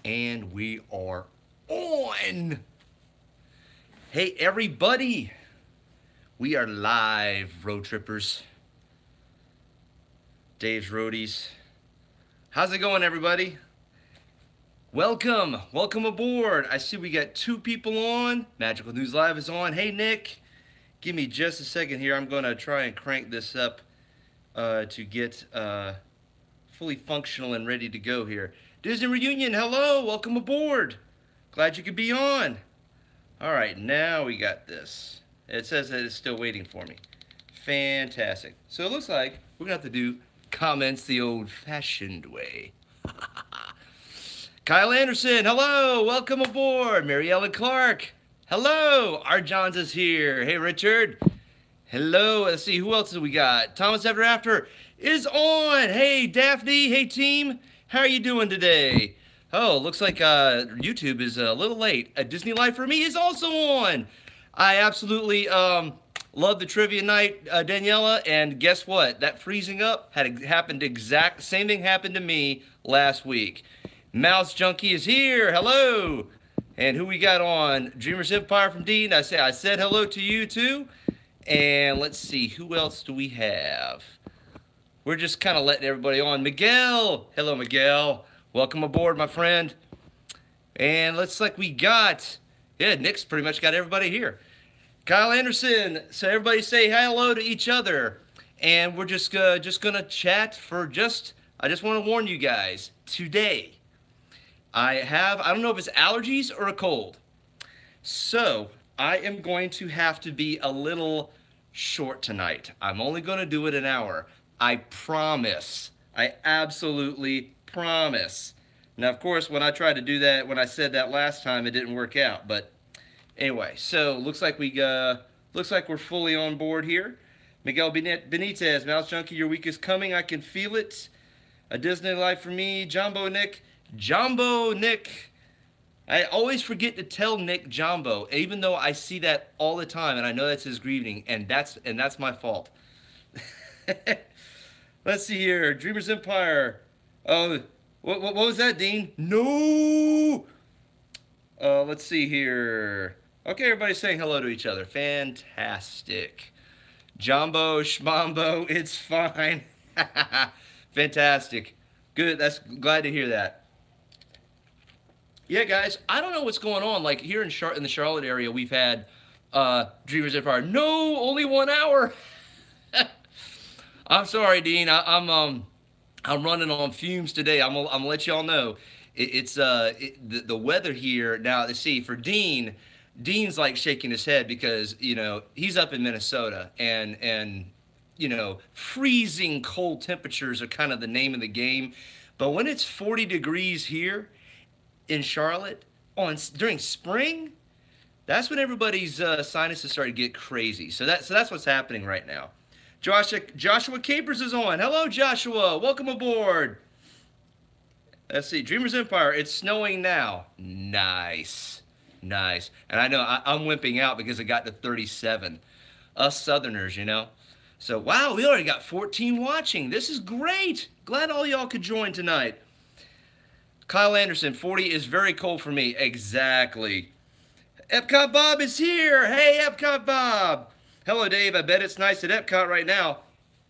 And we are on. Hey, everybody. We are live, road trippers. Dave's Roadies. How's it going, everybody? Welcome. Welcome aboard. I see we got 2 people on. Magical News Live is on. Hey, Nick. Give me just a second here. I'm going to try and crank this up to get fully functional and ready to go here. Disney Reunion, hello, welcome aboard. Glad you could be on. All right, now we got this. It says that it's still waiting for me. Fantastic. So it looks like we're gonna have to do comments the old-fashioned way. Kyle Anderson, hello, welcome aboard. Mary Ellen Clark, hello. Our Johns is here. Hey, Richard. Hello, let's see, who else do we got? Thomas Ever After is on. Hey, Daphne, hey, team. How are you doing today? Oh, looks like YouTube is a little late. Disney Life for Me is also on. I absolutely love the trivia night, Daniela, and guess what? That freezing up happened same thing happened to me last week. Mouse Junkie is here. Hello. And who we got on? Dreamers Empire from Dean. I said hello to you too. And let's see, who else do we have? We're just kind of letting everybody on. Miguel. Hello, Miguel. Welcome aboard, my friend. And looks like we got, yeah, Nick's pretty much got everybody here. Kyle Anderson. So everybody say hello to each other. And we're just going to chat for I just want to warn you guys, today, I don't know if it's allergies or a cold. So I am going to have to be a little short tonight. I'm only going to do it an hour. I promise. I absolutely promise. Now, of course, when I tried to do that, when I said that last time, it didn't work out. But anyway, so looks like we're fully on board here. Miguel Benitez, Mouse Junkie, your week is coming. I can feel it. A Disney Life for Me. Jumbo Nick. Jumbo Nick. I always forget to tell Nick Jumbo, even though I see that all the time, and I know that's his greeting, and that's my fault. Let's see here, Dreamers Empire. Oh, what was that, Dean? No. Let's see here. Okay, everybody's saying hello to each other. Fantastic. Jumbo, Schmambo, it's fine. Fantastic. Good. Glad to hear that. Yeah, guys, I don't know what's going on. Like here in the Charlotte area, we've had Dreamers Empire. No, only 1 hour. I'm sorry, Dean. I'm running on fumes today. I'm gonna let y'all know. The weather here now. Let's see, for Dean's like shaking his head because he's up in Minnesota and freezing cold temperatures are kind of the name of the game. But when it's 40 degrees here in Charlotte during spring, that's when everybody's sinuses start to get crazy. So that's what's happening right now. Joshua Capers is on. Hello, Joshua. Welcome aboard. Let's see. Dreamers Empire. It's snowing now. Nice. Nice. And I know I'm wimping out because it got to 37. Us Southerners, So, wow, we already got 14 watching. This is great. Glad all y'all could join tonight. Kyle Anderson, 40 is very cold for me. Exactly. Epcot Bob is here. Hey, Epcot Bob. Hello, Dave. I bet it's nice at Epcot right now.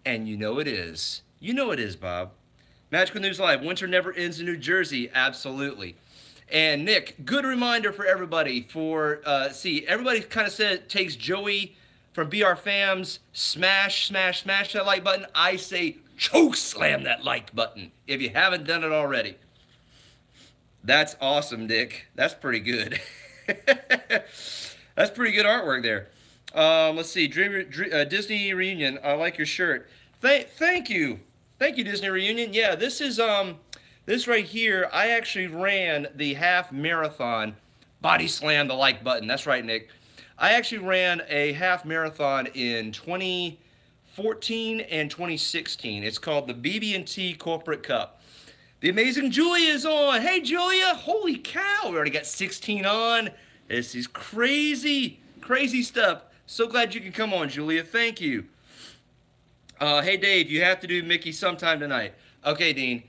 And you know it is. You know it is, Bob. Magical News Live. Winter never ends in New Jersey. Absolutely. And Nick, good reminder for everybody. Everybody kind of takes Joey from BR Fams, smash that like button. I say choke slam that like button if you haven't done it already. That's awesome, Nick. That's pretty good. That's pretty good artwork there. Let's see, Disney Reunion. I like your shirt. Thank you, Disney Reunion. Yeah, this is this right here. I actually ran the half marathon. Body slam the like button. That's right, Nick. I actually ran a half marathon in 2014 and 2016. It's called the BB&T Corporate Cup. The amazing Julia is on. Hey, Julia. Holy cow. We already got 16 on. This is crazy, crazy stuff. So glad you can come on, Julia. Thank you. Hey, Dave, you have to do Mickey sometime tonight. Okay, Dean.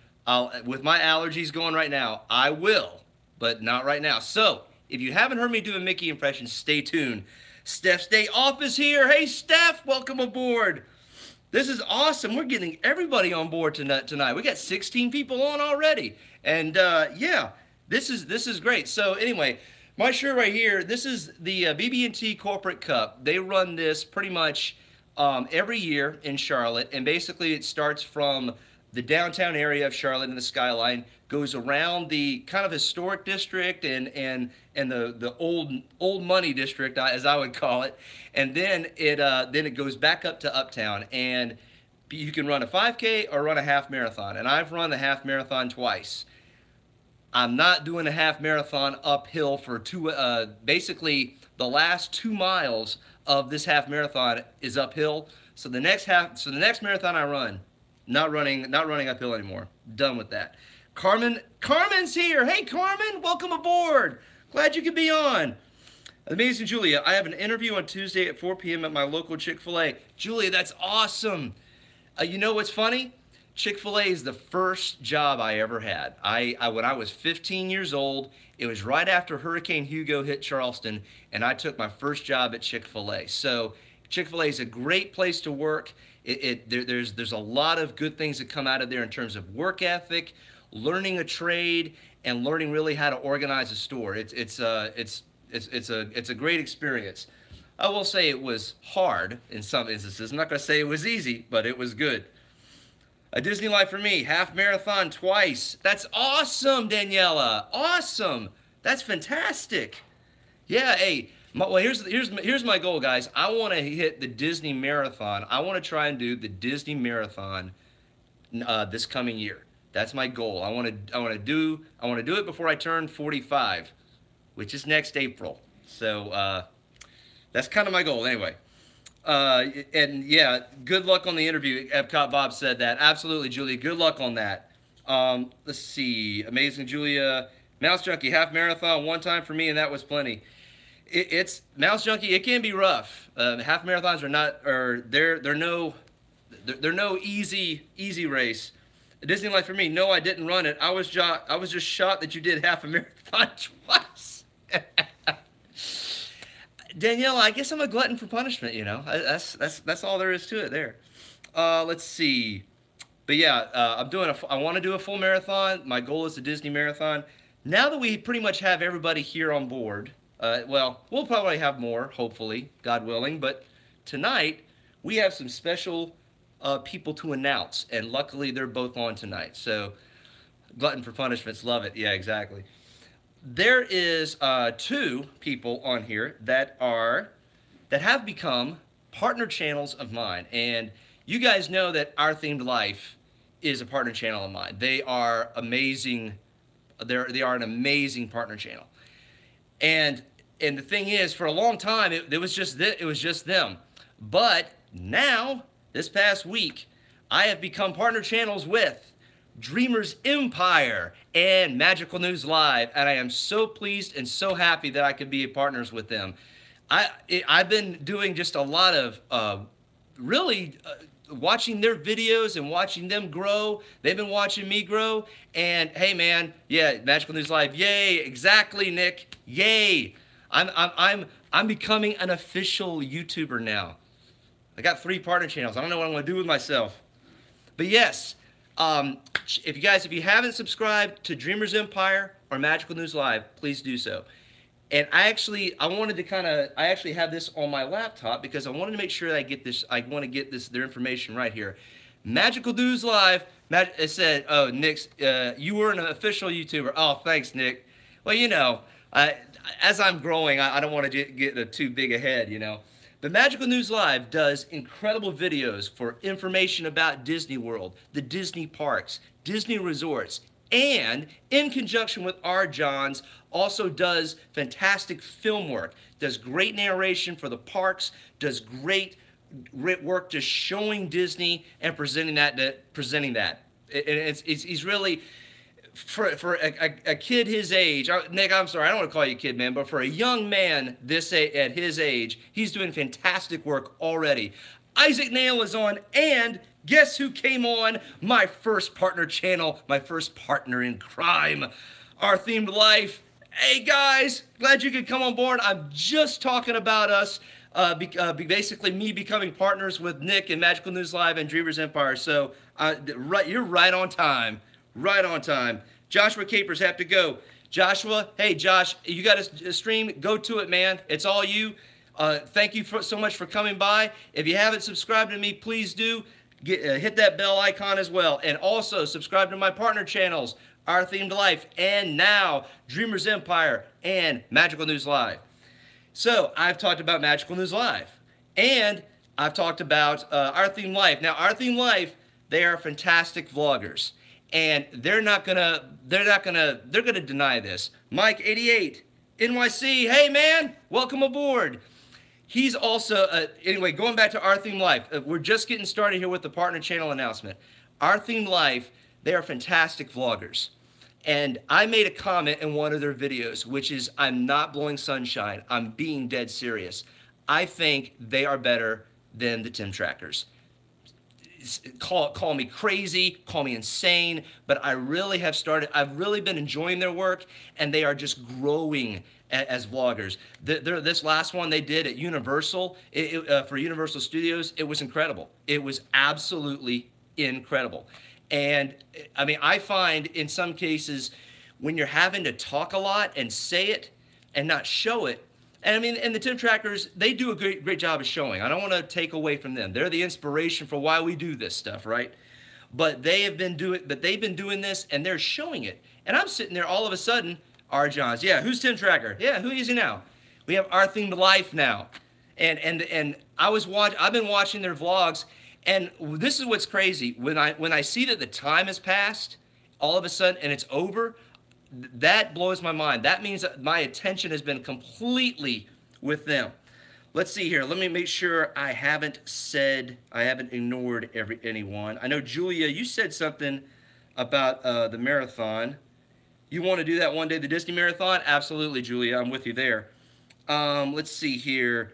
With my allergies going right now, I will. but not right now. So if you haven't heard me do a Mickey impression, stay tuned. Steph's Day Off is here. Hey, Steph, welcome aboard. This is awesome. We're getting everybody on board tonight. We got 16 people on already. And yeah, this is great. So anyway, my shirt right here, this is the BB&T Corporate Cup. They run this pretty much every year in Charlotte. And basically it starts from the downtown area of Charlotte and the skyline, goes around the kind of historic district and the old money district, as I would call it, and then it goes back up to Uptown, and you can run a 5K or run a half marathon, and I've run the half marathon twice. I'm not doing a half marathon uphill for basically the last 2 miles of this half marathon is uphill. So the next marathon I run, not running uphill anymore. Done with that. Carmen's here. Hey, Carmen, welcome aboard. Glad you could be on. Amazing Julia, I have an interview on Tuesday at 4 p.m. at my local Chick-fil-A. Julia, that's awesome. You know what's funny? Chick-fil-A is the first job I ever had. When I was 15 years old, it was right after Hurricane Hugo hit Charleston, and I took my first job at Chick-fil-A. So Chick-fil-A is a great place to work. There's a lot of good things that come out of there in terms of work ethic, learning a trade, and learning really how to organize a store. It's a great experience. I will say it was hard in some instances. I'm not going to say it was easy, but it was good. A Disney life for me, half marathon twice. That's awesome, Daniela. Awesome. That's fantastic. Yeah, hey. Well, here's my goal, guys. I want to hit the Disney Marathon. I want to try and do the Disney Marathon this coming year. That's my goal. I want to do it before I turn 45, which is next April. So that's kind of my goal, anyway. And yeah, good luck on the interview. Epcot Bob said that. Absolutely, Julia. Good luck on that. Let's see. Amazing Julia. Mouse Junkie half marathon one time for me, and that was plenty. It's Mouse Junkie. It can be rough. Half marathons they're no easy race. Disney life for me. No, I didn't run it. I was just shocked that you did half a marathon twice. Danielle, I guess I'm a glutton for punishment. You know, that's all there is to it there. Let's see. But yeah, I want to do a full marathon. My goal is the Disney Marathon. Now that we pretty much have everybody here on board. Well, we'll probably have more, hopefully, God willing, but tonight we have some special people to announce, and luckily they're both on tonight. So, glutton for punishments, love it. Yeah, exactly. There is 2 people on here that have become partner channels of mine, and you guys know that Our Themed Life is a partner channel of mine. They are amazing. They are an amazing partner channel. And the thing is, for a long time, it was just them. But now, this past week, I have become partner channels with DreamersEmpire and MagicalNewsLIVE, and I am so pleased and so happy that I could be partners with them. I've been doing just a lot of really watching their videos and watching them grow. They've been watching me grow, and hey, man, yeah, MagicalNewsLIVE, yay! Exactly, Nick, yay! I'm becoming an official YouTuber now. I got 3 partner channels. I don't know what I'm going to do with myself. But yes, if you haven't subscribed to DreamersEmpire or MagicalNewsLIVE, please do so. And I actually have this on my laptop because I wanted to make sure that I want to get their information right here. MagicalNewsLIVE, it said, oh, Nick, you were an official YouTuber. Oh, thanks, Nick. Well, you know, as I'm growing, I don't want to get too big ahead, you know. But MagicalNewsLIVE does incredible videos for information about Disney World, the Disney parks, Disney resorts, and in conjunction with our Johns, also does fantastic film work, does great narration for the parks, does great work just showing Disney and presenting that. He's really, for a kid his age, Nick, I'm sorry, I don't want to call you a kid, man, but for a young man at his age, he's doing fantastic work already. Isaac Nail is on, and guess who came on my first partner channel, my first partner in crime, Our Themed Life. Hey guys, glad you could come on board. I'm just talking about us, basically me becoming partners with Nick and Magical News Live and Dreamers Empire. So you're right on time, right on time. Joshua Capers have to go. Joshua, hey Josh, you got a stream? Go to it, man. It's all you. Thank you so much for coming by. If you haven't subscribed to me, please do. Hit that bell icon as well. And also subscribe to my partner channels, Our Themed Life, and now Dreamers Empire and Magical News Live. So I've talked about Magical News Live, and I've talked about Our Themed Life. Now, Our Themed Life, they are fantastic vloggers, and they're gonna deny this. Mike 88 NYC, hey man, welcome aboard. He's also anyway, going back to Our Themed Life. We're just getting started here with the partner channel announcement. Our Themed Life, they are fantastic vloggers. And I made a comment in one of their videos, which is, I'm not blowing sunshine. I'm being dead serious. I think they are better than the Tim Trackers. Call me crazy, call me insane, but I really have started, I've really been enjoying their work, and they are just growing as vloggers. This last one they did at Universal, for Universal Studios, it was incredible. It was absolutely incredible. And I mean, I find in some cases when you're having to talk a lot and say it and not show it, and I mean, and the Tim Trackers, they do a great job of showing. I don't want to take away from them. They're the inspiration for why we do this stuff, right? But they've been doing this, and they're showing it. And I'm sitting there all of a sudden, R. Johns, yeah, who's Tim Tracker? Yeah, who is he now? We have Our Themed Life now. And I've been watching their vlogs, and this is what's crazy. When I see that the time has passed, all of a sudden, and it's over, that blows my mind. That means that my attention has been completely with them. Let's see here. Let me make sure I haven't ignored anyone. I know, Julia, you said something about the marathon. You want to do that one day, the Disney Marathon? Absolutely, Julia. I'm with you there. Let's see here.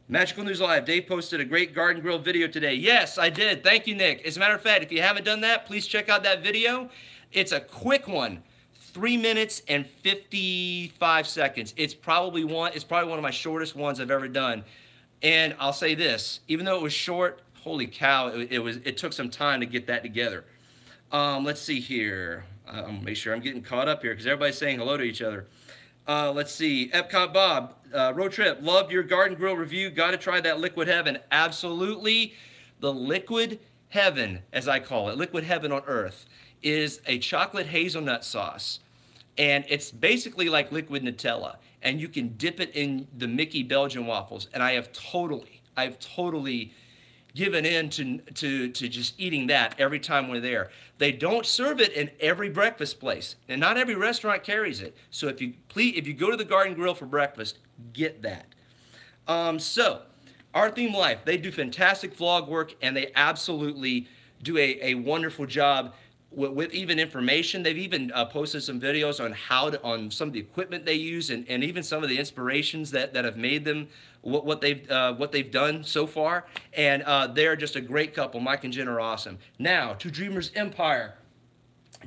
Magical News Live. Dave posted a great garden grill video today. Yes, I did. Thank you, Nick. As a matter of fact, if you haven't done that, please check out that video. It's a quick one. 3 minutes and 55 seconds. It's probably one of my shortest ones I've ever done. And I'll say this, even though it was short, holy cow, it took some time to get that together. Let's see here. I'm gonna make sure I'm getting caught up here because everybody's saying hello to each other. Let's see. Epcot Bob, Road Trip, loved your garden grill review. Got to try that Liquid Heaven. Absolutely. The Liquid Heaven, as I call it, Liquid Heaven on Earth, is a chocolate hazelnut sauce. And it's basically like liquid Nutella. And you can dip it in the Mickey Belgian waffles. And I've totally given in to just eating that every time we're there. They don't serve it in every breakfast place, and not every restaurant carries it. So if you go to the Garden Grill for breakfast, get that. So Our Themed Life, they do fantastic vlog work, and they absolutely do a wonderful job with even information. They've even posted some videos on some of the equipment they use, and even some of the inspirations that have made them what they've done so far. And they're just a great couple. Mike and Jen are awesome. Now to Dreamers Empire.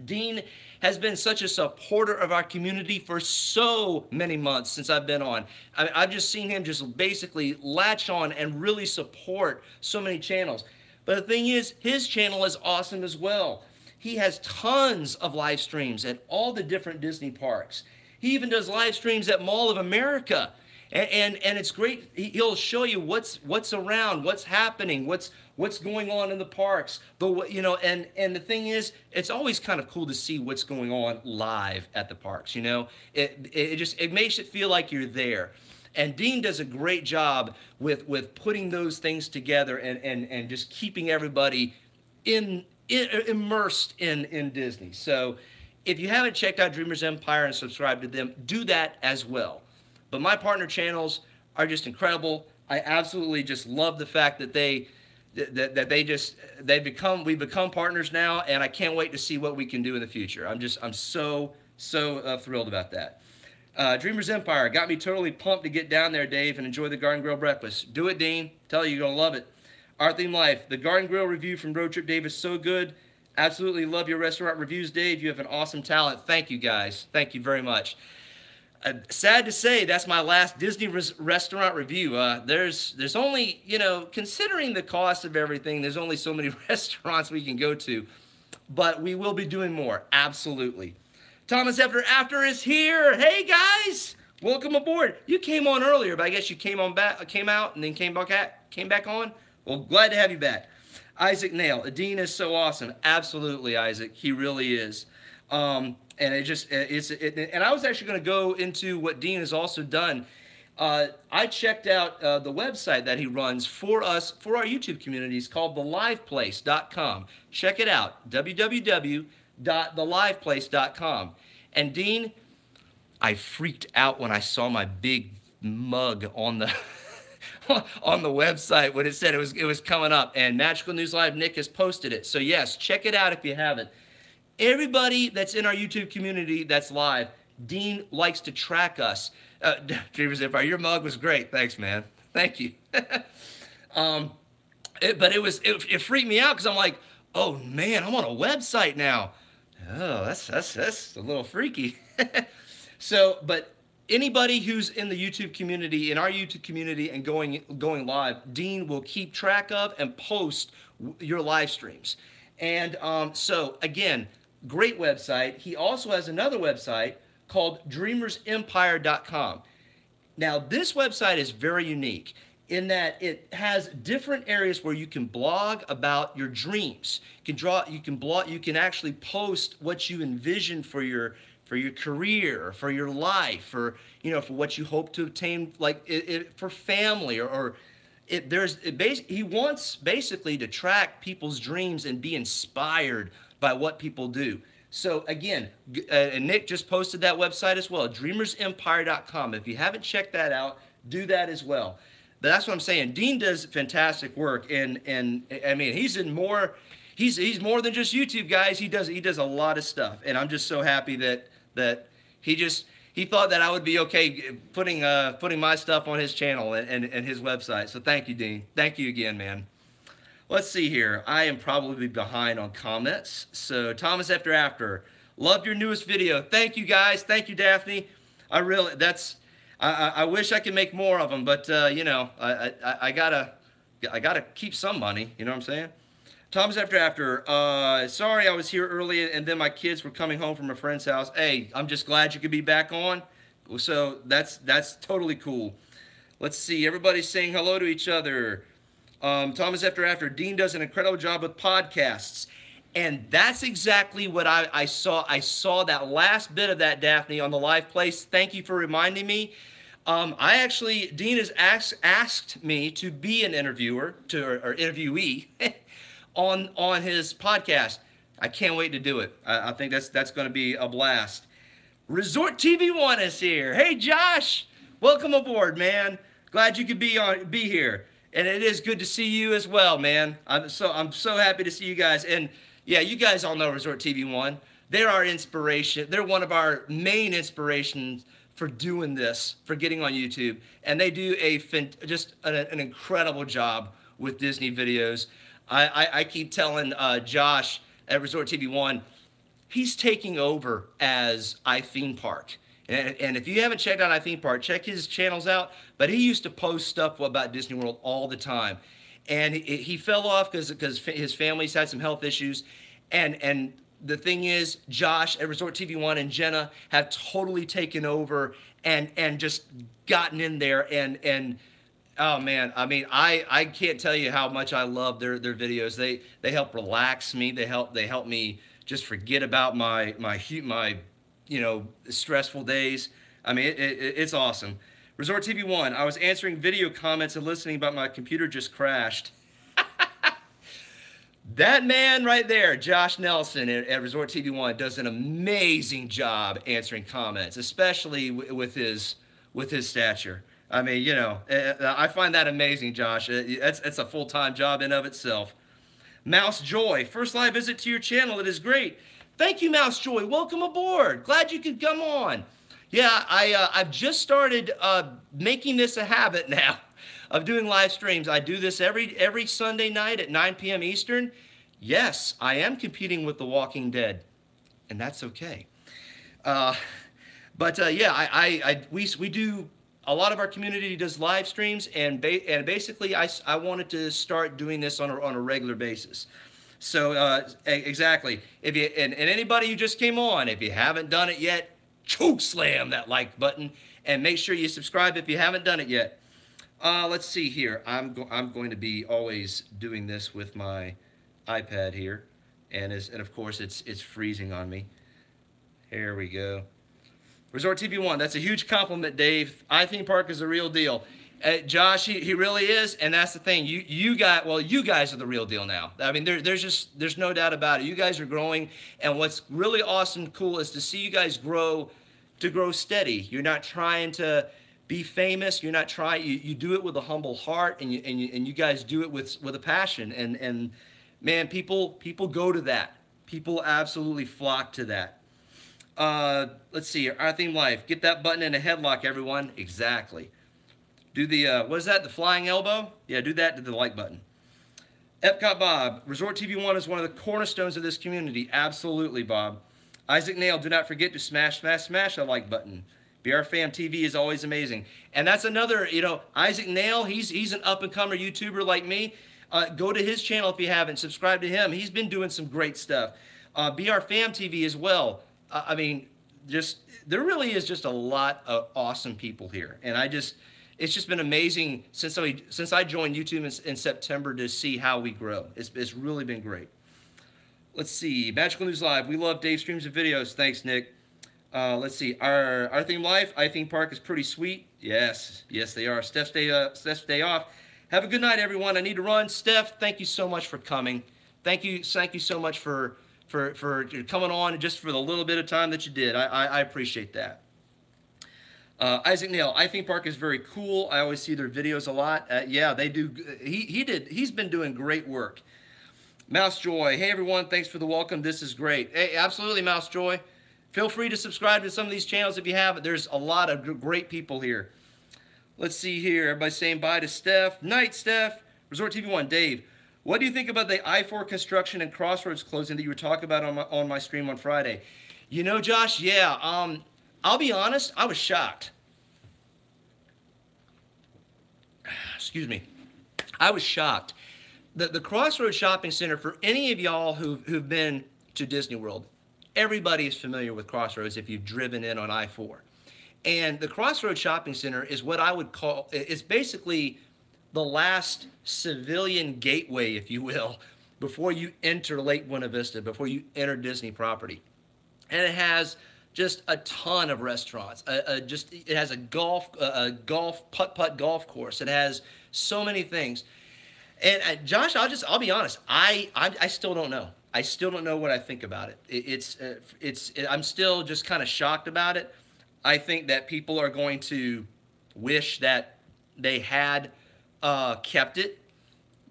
Dean has been such a supporter of our community for so many months since I've been on. I've just seen him just basically latch on and really support so many channels. But the thing is, his channel is awesome as well. He has tons of live streams at all the different Disney parks. He even does live streams at Mall of America. And it's great. He'll show you what's around, what's happening, what's going on in the parks. And the thing is, it's always kind of cool to see what's going on live at the parks. You know, it makes it feel like you're there. And Dean does a great job with putting those things together and just keeping everybody immersed in Disney. So if you haven't checked out Dreamers Empire and subscribed to them, do that as well. But my partner channels are just incredible. I absolutely just love the fact that we've become partners now, and I can't wait to see what we can do in the future. I'm so thrilled about that. Dreamers Empire got me totally pumped to get down there, Dave, and enjoy the Garden Grill breakfast. Do it, Dean. Tell you, you're gonna love it. Our Themed Life, the Garden Grill review from Road Trip Dave is so good. Absolutely love your restaurant reviews, Dave. You have an awesome talent. Thank you, guys. Thank you very much. sad to say, that's my last Disney restaurant review. There's only, you know, considering the cost of everything, there's only so many restaurants we can go to. But we will be doing more, absolutely. Thomas After is here. Hey guys, welcome aboard. You came on earlier, but I guess you came out and then came back on. Well, glad to have you back. Isaac Nail, Dean is so awesome. Absolutely, Isaac, he really is. And and I was actually going to go into what Dean has also done. I checked out the website that he runs for us, for our YouTube communities, called theliveplace.com. Check it out, www.theliveplace.com. And Dean, I freaked out when I saw my big mug on the on the website when it said it was coming up. And Magical News Live Nick has posted it. So yes, check it out if you haven't. Everybody that's in our YouTube community that's live, Dean likes to track us. DreamersEmpire, your mug was great. Thanks, man. Thank you. But it freaked me out because I'm like, oh man, I'm on a website now. Oh, that's a little freaky. So, but anybody who's in the YouTube community, in our YouTube community, and going live, Dean will keep track of and post your live streams. And so again, great website. He also has another website called DreamersEmpire.com. Now, this website is very unique in that it has different areas where you can blog about your dreams. You can actually post what you envision for your career, for your life, for for what you hope to obtain, like for family, he wants basically to track people's dreams and be inspired by what people do. So again, Nick just posted that website as well, DreamersEmpire.com. If you haven't checked that out, do that as well. But that's what I'm saying. Dean does fantastic work, and I mean he's more than just YouTube, guys. He does a lot of stuff, and I'm just so happy that he thought that I would be okay putting my stuff on his channel and his website. So thank you, Dean. Thank you again, man. Let's see here. I am probably behind on comments. So Thomas After, loved your newest video. Thank you guys. Thank you, Daphne. I wish I could make more of them, but you know, I gotta keep some money. You know what I'm saying? Thomas After, sorry I was here early and then my kids were coming home from a friend's house. Hey, I'm just glad you could be back on. So that's totally cool. Let's see. Everybody's saying hello to each other. Thomas After, Dean does an incredible job with podcasts. And that's exactly what I saw. I saw that last bit of that, Daphne, on the live place. Thank you for reminding me. Dean has asked me to be an interviewer, or interviewee, on his podcast. I can't wait to do it. I think that's going to be a blast. Resort TV1 is here. Hey, Josh, welcome aboard, man. Glad you could be here. And it is good to see you as well, man. I'm so happy to see you guys. And yeah, you guys all know Resort TV1. They're our inspiration. They're one of our main inspirations for doing this, for getting on YouTube. And they do just an incredible job with Disney videos. I keep telling Josh at Resort TV1, he's taking over as iThemePark. And if you haven't checked out iThemePark, check his channels out. But he used to post stuff about Disney World all the time. And he fell off because his family's had some health issues. And the thing is, Josh at Resort TV1 and Jenna have totally taken over and just gotten in there. And oh, man, I mean, I can't tell you how much I love their videos. They help relax me. They help me just forget about my stressful days. I mean, it's awesome. Resort TV1, I was answering video comments and listening, but my computer just crashed. That man right there, Josh Nelson at Resort TV1, does an amazing job answering comments, especially with his stature. I mean, I find that amazing, Josh. It's a full-time job in of itself. Mouse Joy, first live visit to your channel. It is great. Thank you, Mouse Joy. Welcome aboard. Glad you could come on. Yeah, I've just started making this a habit now of doing live streams. I do this every Sunday night at 9 p.m. Eastern. Yes, I am competing with The Walking Dead, and that's okay. But But yeah, we do a lot of our community does live streams, and basically I wanted to start doing this on a regular basis. So exactly, if you and anybody who just came on, if you haven't done it yet, choke slam that like button and make sure you subscribe if you haven't done it yet. Let's see here. I'm going to be always doing this with my iPad here, and of course it's freezing on me. Here we go. Resort TV1, that's a huge compliment, Dave. iTheme Park is the real deal. Josh, he really is, and that's the thing. You guys are the real deal now. I mean, there's no doubt about it. You guys are growing, and what's really awesome, cool, is to see you guys grow steady. You're not trying to be famous. You're not trying. You do it with a humble heart, and you guys do it with a passion. And man, people go to that. People absolutely flock to that. Let's see here. iTheme Life. Get that button in a headlock, everyone. Exactly. Do the, what is that? The flying elbow? Yeah, do that to the like button. Epcot Bob. Resort TV1 is one of the cornerstones of this community. Absolutely, Bob. Isaac Nail. Do not forget to smash that like button. BR Fam TV is always amazing. And that's another, Isaac Nail, he's an up-and-comer YouTuber like me. Go to his channel if you haven't. Subscribe to him. He's been doing some great stuff. BR Fam TV as well. I mean, there really is just a lot of awesome people here, and it's just been amazing since I joined YouTube in September to see how we grow. It's really been great. Let's see, Magical News Live. We love Dave streams and videos. Thanks, Nick. Let's see, our theme life. iTheme Park is pretty sweet. Yes, they are. Steph's day off. Have a good night, everyone. I need to run. Steph, thank you so much for coming. Thank you so much for coming on just for the little bit of time that you did. I appreciate that. Isaac Nail, iTheme Park is very cool. I always see their videos a lot. Yeah, they do. He's been doing great work. Mouse Joy, hey everyone, thanks for the welcome. This is great. Hey, absolutely, Mouse Joy. Feel free to subscribe to some of these channels if you haven't. There's a lot of great people here. Let's see here. Everybody's saying bye to Steph. Night, Steph. Resort TV1, Dave. What do you think about the I-4 construction and crossroads closing that you were talking about on my stream on Friday? Josh, yeah, I'll be honest, I was shocked. Excuse me. I was shocked. The Crossroads Shopping Center, for any of y'all who've been to Disney World, everybody is familiar with Crossroads if you've driven in on I-4. And the Crossroads Shopping Center is what I would call, it's basically the last civilian gateway, if you will, before you enter Lake Buena Vista, before you enter Disney property. And it has just a ton of restaurants. It has a golf putt-putt golf course. It has so many things. And Josh, I'll be honest. I still don't know. I still don't know what I think about it. I'm still just kind of shocked about it. I think that people are going to wish that they had kept it,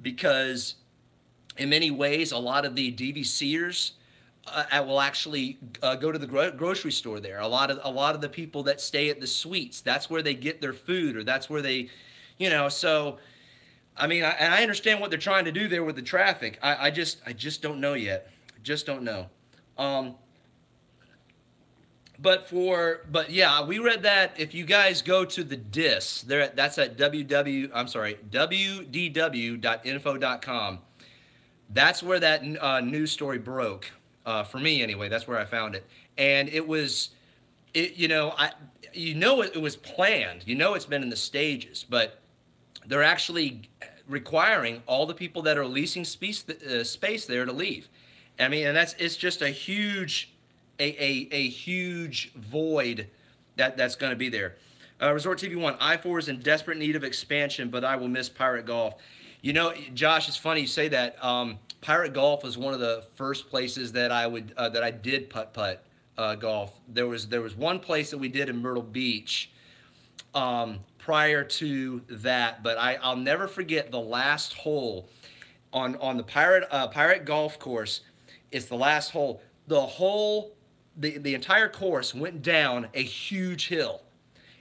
because in many ways a lot of the DVCers will actually go to the grocery store there. A lot of the people that stay at the suites, that's where they get their food, or that's where they, so I mean, I understand what they're trying to do there with the traffic. I just don't know yet. Just don't know. But yeah, we read that if you guys go to the DIS, that's at www.info.com. That's where that news story broke. For me anyway, that's where I found it. And it was, it was planned. It's been in the stages, but they're actually requiring all the people that are leasing space there to leave. I mean, and it's just a huge void that's going to be there. Resort TV1, I-4 is in desperate need of expansion, but I will miss Pirate Golf. Josh, it's funny you say that. Pirate Golf was one of the first places that I did putt-putt golf. There was one place that we did in Myrtle Beach prior to that, but I'll never forget the last hole on the Pirate Golf course. It's the last hole. The entire course went down a huge hill,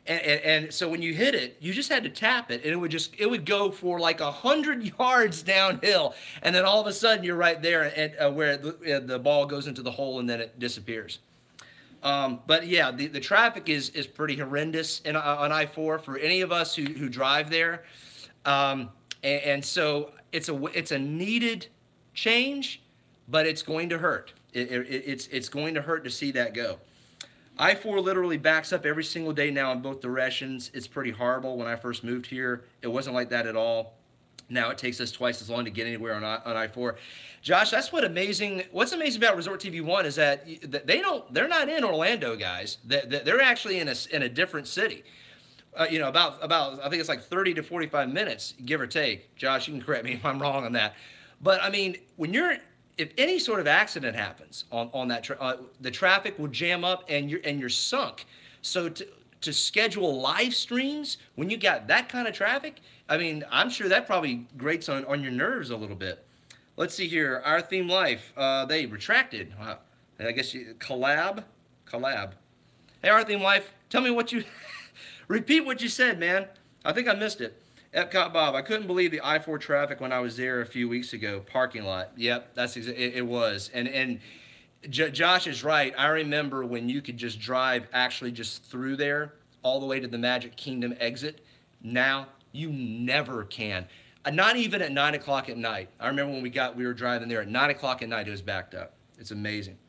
and so when you hit it, you just had to tap it, and it would go for like 100 yards downhill, and then all of a sudden you're right there, and where the ball goes into the hole, and then it disappears. But yeah, the traffic is pretty horrendous on I-4 for any of us who drive there. And so it's a needed change, but it's going to hurt. It's going to hurt to see that go. I-4 literally backs up every single day now in both directions. It's pretty horrible. When I first moved here, it wasn't like that at all. Now it takes us twice as long to get anywhere on I-4. Josh, that's what's amazing about Resort TV 1 is that they're not in Orlando, guys. They're actually in a different city. You know, about I think it's like 30 to 45 minutes, give or take. Josh, you can correct me if I'm wrong on that. But I mean, if any sort of accident happens on that, the traffic will jam up and you're sunk. So to schedule live streams when you got that kind of traffic, I mean, I'm sure that probably grates on your nerves a little bit. Let's see here. Our Theme Life, they retracted. Wow. I guess collab. Hey, Our Theme Life, tell me what you repeat what you said, man. I think I missed it. Epcot Bob, I couldn't believe the I-4 traffic when I was there a few weeks ago. Parking lot. Yep, it was. And Josh is right. I remember when you could just drive actually just through there all the way to the Magic Kingdom exit. Now you never can. Not even at 9 o'clock at night. I remember when we were driving there at 9 o'clock at night. It was backed up. It's amazing.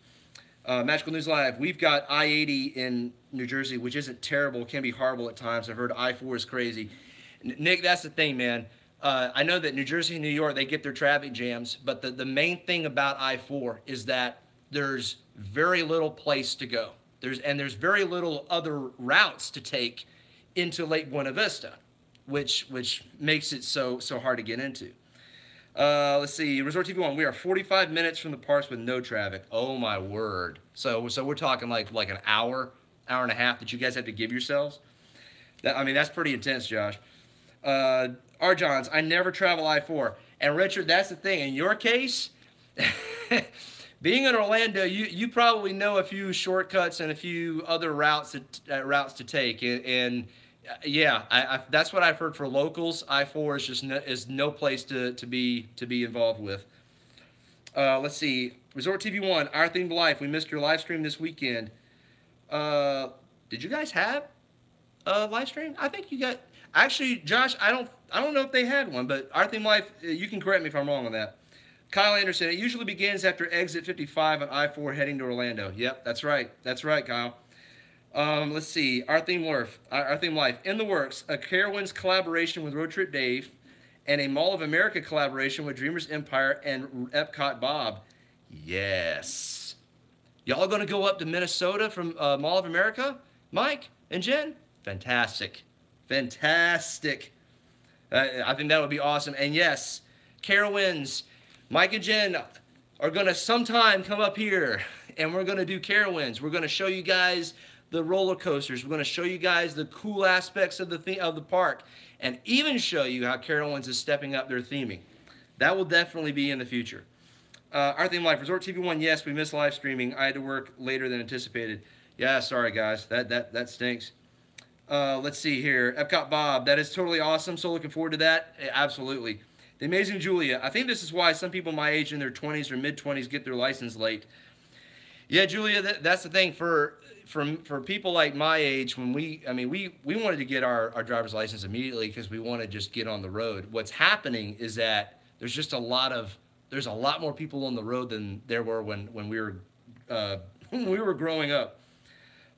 Magical News Live. We've got I-80 in New Jersey, which isn't terrible. It can be horrible at times. I've heard I-4 is crazy. Nick, that's the thing, man. I know that New Jersey and New York, they get their traffic jams, but the main thing about I-4 is that there's very little place to go. There's very little other routes to take into Lake Buena Vista, which makes it so hard to get into. Let's see, Resort TV 1, we are 45 minutes from the parks with no traffic. Oh my word. So we're talking like an hour and a half that you guys have to give yourselves. I mean, that's pretty intense, Josh. R. Johns, I never travel I-4. And Richard, that's the thing. In your case, being in Orlando, you probably know a few shortcuts and a few other routes to take. And yeah, that's what I've heard for locals. I-4 is just no place to be involved with. Let's see, Resort TV 1, Our Themed Life. We missed your live stream this weekend. Did you guys have a live stream? I think you got. Actually, Josh, I don't know if they had one, but Our Theme Life, you can correct me if I'm wrong on that. Kyle Anderson, it usually begins after exit 55 on I-4 heading to Orlando. Yep, that's right. That's right, Kyle. Let's see. Our Theme Life. In the works, a Carowinds collaboration with Roadtrip Dave and a Mall of America collaboration with DreamersEmpire and Epcot Bob. Yes. Y'all going to go up to Minnesota from Mall of America? Mike and Jen? Fantastic. Fantastic. I think that would be awesome. And yes, Carowinds, Mike and Jen are going to sometime come up here and we're going to do Carowinds. We're going to show you guys the roller coasters. We're going to show you guys the cool aspects of the park and even show you how Carowinds is stepping up their theming. That will definitely be in the future. Our Theme Life, Resort TV 1, yes, we missed live streaming. I had to work later than anticipated. Yeah, sorry guys, that stinks. Let's see here. Epcot Bob, that is totally awesome. So looking forward to that. Absolutely. The Amazing Julia, I think this is why some people my age in their 20s or mid-20s get their license late. Yeah, Julia, that's the thing. For people like my age, when we wanted to get our driver's license immediately because we want to just get on the road. What's happening is that there's a lot more people on the road than there were when we were growing up.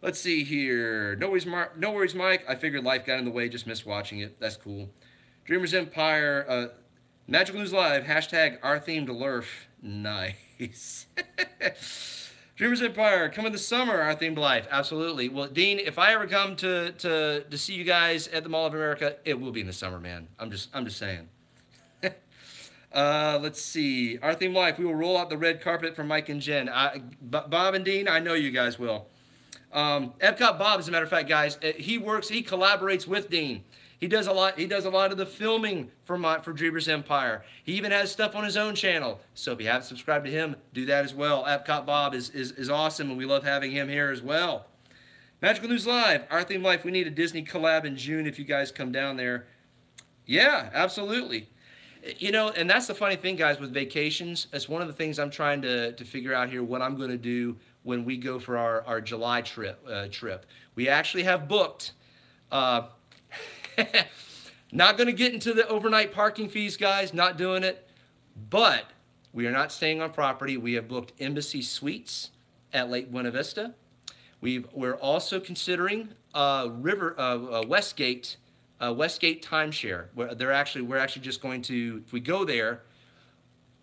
Let's see here. No worries, Mike. I figured life got in the way. Just missed watching it. That's cool. Dreamers Empire. Magical News Live. Hashtag our theme to Lurf. Nice. Dreamers Empire. Coming this summer. Our themed life. Absolutely. Well, Dean, if I ever come to see you guys at the Mall of America, it will be in the summer, man. I'm just saying. Let's see. Our theme life. We will roll out the red carpet for Mike and Jen. Bob and Dean, I know you guys will. Epcot Bob, as a matter of fact, guys, he collaborates with Dean. He does a lot of the filming for DreamersEmpire. He even has stuff on his own channel. So if you haven't subscribed to him, do that as well. Epcot Bob is awesome, and we love having him here as well. Magical News Live, Our Theme Life. We need a Disney collab in June if you guys come down there. Yeah, absolutely. You know, and that's the funny thing, guys, with vacations. It's one of the things I'm trying to figure out here, what I'm going to do when we go for our July trip. We actually have booked. Not going to get into the overnight parking fees, guys. Not doing it. But we are not staying on property. We have booked Embassy Suites at Lake Buena Vista. We're also considering Westgate timeshare. We're actually just going to, if we go there,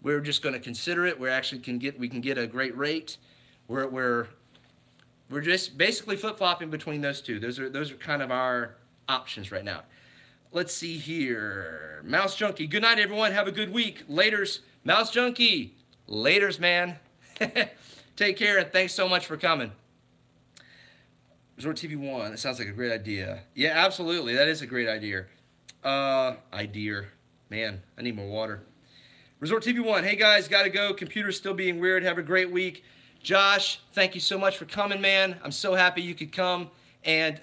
we're just going to consider it. We can get a great rate. We're just basically flip-flopping between those two. Those are kind of our options right now. Let's see here. Mouse Junkie. Good night, everyone. Have a good week. Laters. Mouse Junkie. Laters, man. Take care, and thanks so much for coming. Resort TV 1. That sounds like a great idea. Yeah, absolutely. That is a great idea. Man, I need more water. Resort TV 1. Hey, guys. Got to go. Computer's still being weird. Have a great week. Josh, thank you so much for coming, man. I'm so happy you could come. And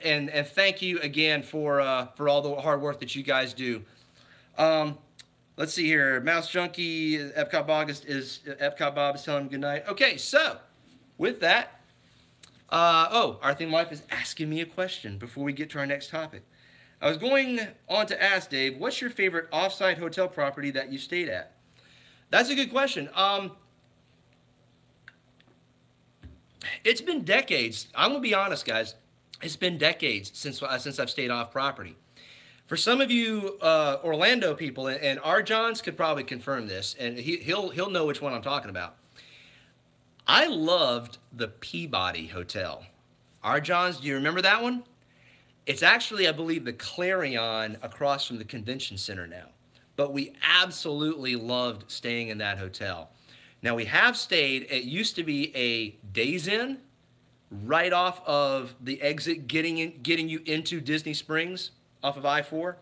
thank you again for all the hard work that you guys do. Let's see here. Mouse Junkie, Epcot Bob is telling him good night. Okay, so with that, our theme life is asking me a question before we get to our next topic. I was going on to ask Dave, what's your favorite off-site hotel property that you stayed at? That's a good question. It's been decades. I'm gonna be honest, guys. It's been decades since I've stayed off property. For some of you Orlando people, and R. Johns could probably confirm this, and he'll know which one I'm talking about. I loved the Peabody Hotel. R. Johns, do you remember that one? It's actually, I believe, the Clarion across from the convention center now. But we absolutely loved staying in that hotel. Now, we have stayed, it used to be a Days Inn, right off of the exit getting you into Disney Springs off of I-4.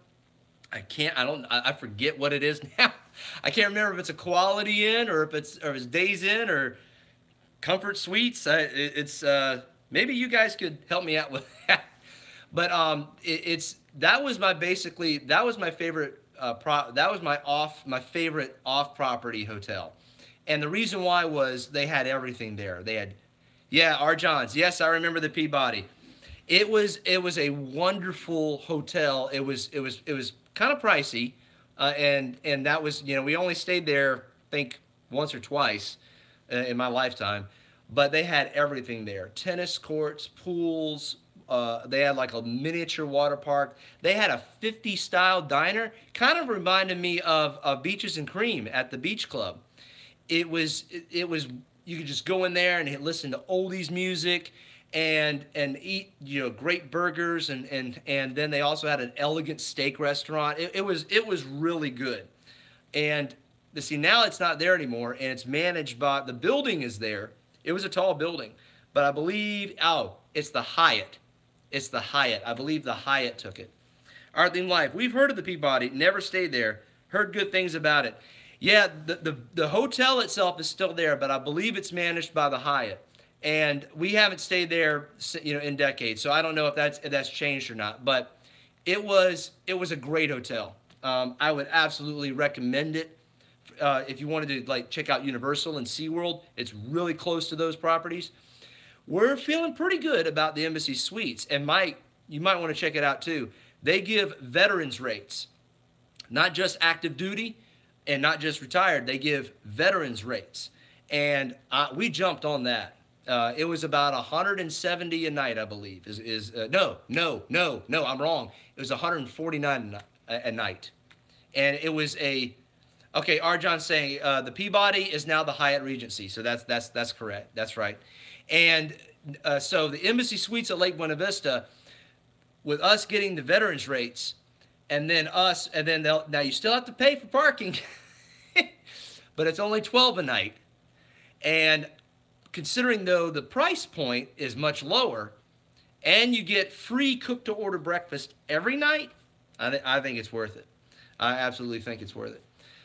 I forget what it is now. I can't remember if it's a Quality Inn or if it's Days Inn or Comfort Suites. Maybe you guys could help me out with that. But that was my favorite my favorite off-property hotel. And the reason why was they had everything there. They had, yeah, R. Johns. Yes, I remember the Peabody. It was a wonderful hotel. It was kind of pricey, and that was, we only stayed there, I think, once or twice in my lifetime. But they had everything there: tennis courts, pools. They had like a miniature water park. They had a 50s style diner. Kind of reminded me of Beaches and Cream at the Beach Club. It was you could just go in there and listen to oldies music and eat great burgers, and then they also had an elegant steak restaurant. It was really good. And see, now it's not there anymore, and it's managed by, the building is there. It was a tall building, but I believe, it's the Hyatt. It's the Hyatt. I believe the Hyatt took it. Our theme life. We've heard of the Peabody, never stayed there. Heard good things about it. Yeah, the hotel itself is still there, but I believe it's managed by the Hyatt. And we haven't stayed there, in decades. So I don't know if that's changed or not. But it was a great hotel. I would absolutely recommend it. If you wanted to check out Universal and SeaWorld, it's really close to those properties. We're feeling pretty good about the Embassy Suites, and you might want to check it out too. They give veterans rates, not just active duty and not just retired. They give veterans rates, and we jumped on that. It was about $170 a night, I believe. No, I'm wrong. It was $149 a night, and it was okay. R. John's saying the Peabody is now the Hyatt Regency, so that's correct. That's right. And so the Embassy Suites at Lake Buena Vista, with us getting the veterans rates, and then now you still have to pay for parking, but it's only $12 a night. And considering though the price point is much lower, and you get free cook-to-order breakfast every night, I think it's worth it. I absolutely think it's worth it.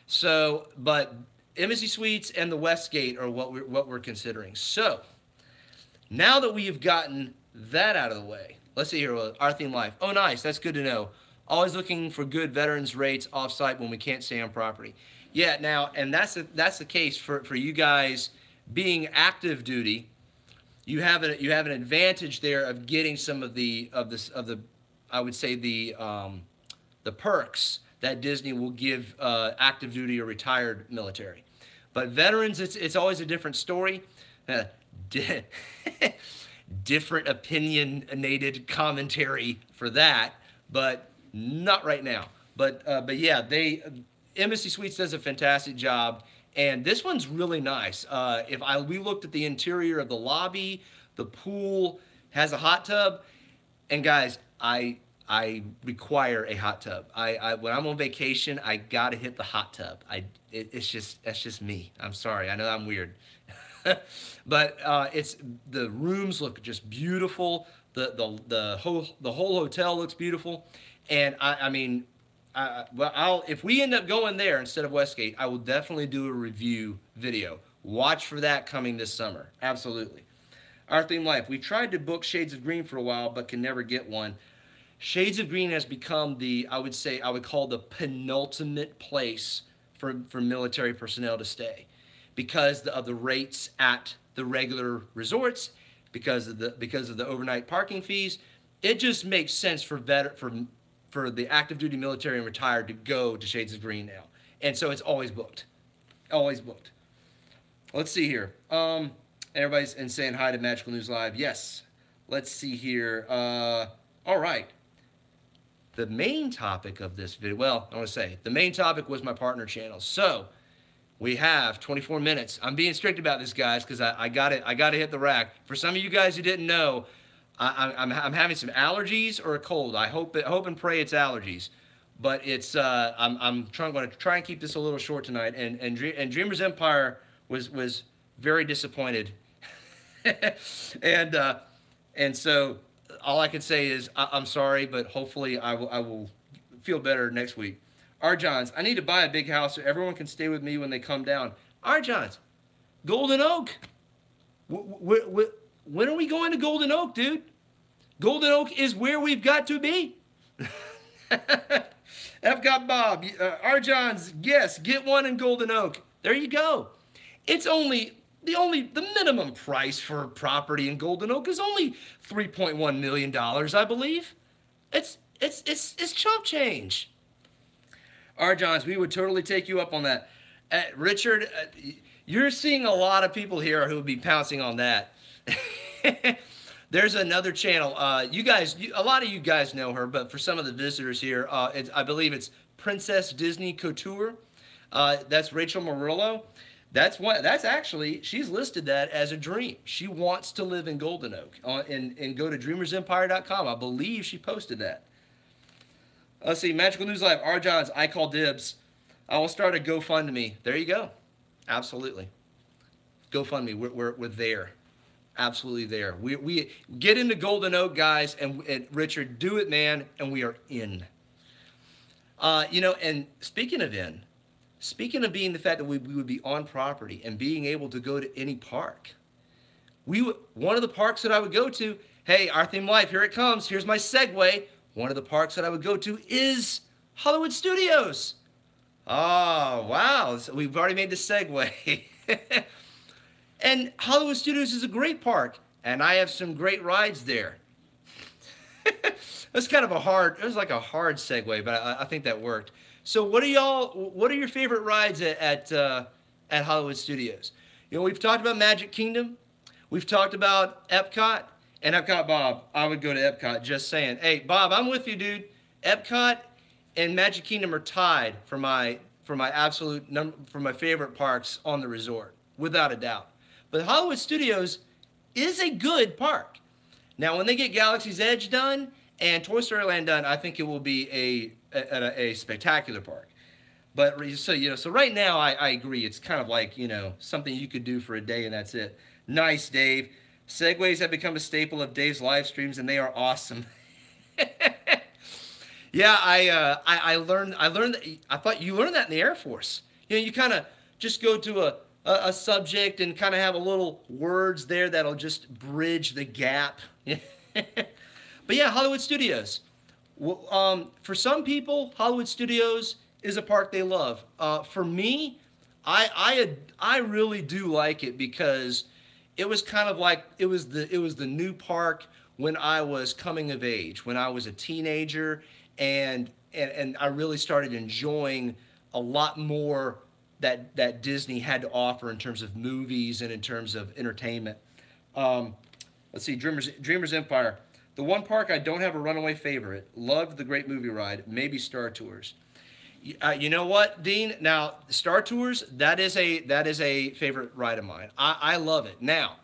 So, but Embassy Suites and the Westgate are what we're considering. So, now that we have gotten that out of the way, let's see here, our theme life. Oh, nice. That's good to know. Always looking for good veterans rates off-site when we can't stay on property. Yeah, now, and that's the case for you guys being active duty. you have an advantage there of getting some of the I would say the perks that Disney will give active duty or retired military. But veterans, it's always a different story. Different opinionated commentary for that, but not right now. But yeah, Embassy Suites does a fantastic job, and this one's really nice. We looked at the interior of the lobby, the pool has a hot tub, and guys, I require a hot tub. When I'm on vacation, I gotta hit the hot tub. That's just me. I'm sorry. I know I'm weird. But the rooms look just beautiful. The whole hotel looks beautiful, and if we end up going there instead of Westgate, I will definitely do a review video. Watch for that coming this summer. Absolutely. Our Theme Life. We tried to book Shades of Green for a while, but can never get one. Shades of Green has become I would call the penultimate place for military personnel to stay, because of the rates at the regular resorts, because of the overnight parking fees. It just makes sense for the active duty military and retired to go to Shades of Green now, and so it's always booked, always booked. Let's see here. Everybody's saying hi to Magical News Live. Yes. Let's see here. All right. The main topic of this video, well, I want to say the main topic was my partner channel. So we have 24 minutes. I'm being strict about this, guys, because I got to hit the rack. For some of you guys who didn't know, I'm having some allergies or a cold. I hope and pray it's allergies, but it's I'm going to try and keep this a little short tonight. And Dreamers Empire was very disappointed, and so all I can say is I'm sorry, but hopefully I will feel better next week. R. Johns, I need to buy a big house so everyone can stay with me when they come down. R. Johns, Golden Oak. When are we going to Golden Oak, dude? Golden Oak is where we've got to be. Epcot Bob, R. Johns, yes, get one in Golden Oak. There you go. It's the minimum price for property in Golden Oak is only $3.1 million, I believe. It's chump change. R. Johns, we would totally take you up on that. Richard, you're seeing a lot of people here who would be pouncing on that. There's another channel. A lot of you guys know her, but for some of the visitors here, I believe it's Princess Disney Couture. That's Rachel Murillo. That's actually, she's listed that as a dream. She wants to live in Golden Oak. And go to DreamersEmpire.com. I believe she posted that. Let's see, Magical News Live, R. Johns, I call dibs. I will start a GoFundMe. There you go. Absolutely. GoFundMe, we're there. Absolutely there. We get into Golden Oak, guys, and Richard, do it, man, and we are in. And speaking of being the fact that we would be on property and being able to go to any park, one of the parks that I would go to, hey, Our Theme Life, here it comes. Here's my segue. One of the parks that I would go to is Hollywood Studios. Oh, wow. So we've already made the segue. And Hollywood Studios is a great park, and I have some great rides there. That's kind of it was like a hard segue, but I think that worked. So what are your favorite rides at Hollywood Studios? We've talked about Magic Kingdom. We've talked about Epcot. And Epcot Bob, I would go to Epcot, just saying. Hey, Bob, I'm with you, dude. Epcot and Magic Kingdom are tied for my favorite parks on the resort, without a doubt. But Hollywood Studios is a good park. Now, when they get Galaxy's Edge done and Toy Story Land done, I think it will be a spectacular park. But so right now, I agree. It's kind of like, something you could do for a day and that's it. Nice, Dave. Segways have become a staple of Dave's live streams, and they are awesome. Yeah, I learned that. I thought you learned that in the Air Force. You kind of just go to a subject and kind of have a little words there that'll just bridge the gap. But yeah, Hollywood Studios. For some people, Hollywood Studios is a park they love. For me, I really do like it because it was kind of like it was the new park when I was coming of age, when I was a teenager, and I really started enjoying a lot more that Disney had to offer in terms of movies and in terms of entertainment. Let's see, Dreamers Empire. The one park I don't have a runaway favorite. Loved the Great Movie Ride. Maybe Star Tours. You know what, Dean? Now, Star Tours, that is a favorite ride of mine. I love it. Now,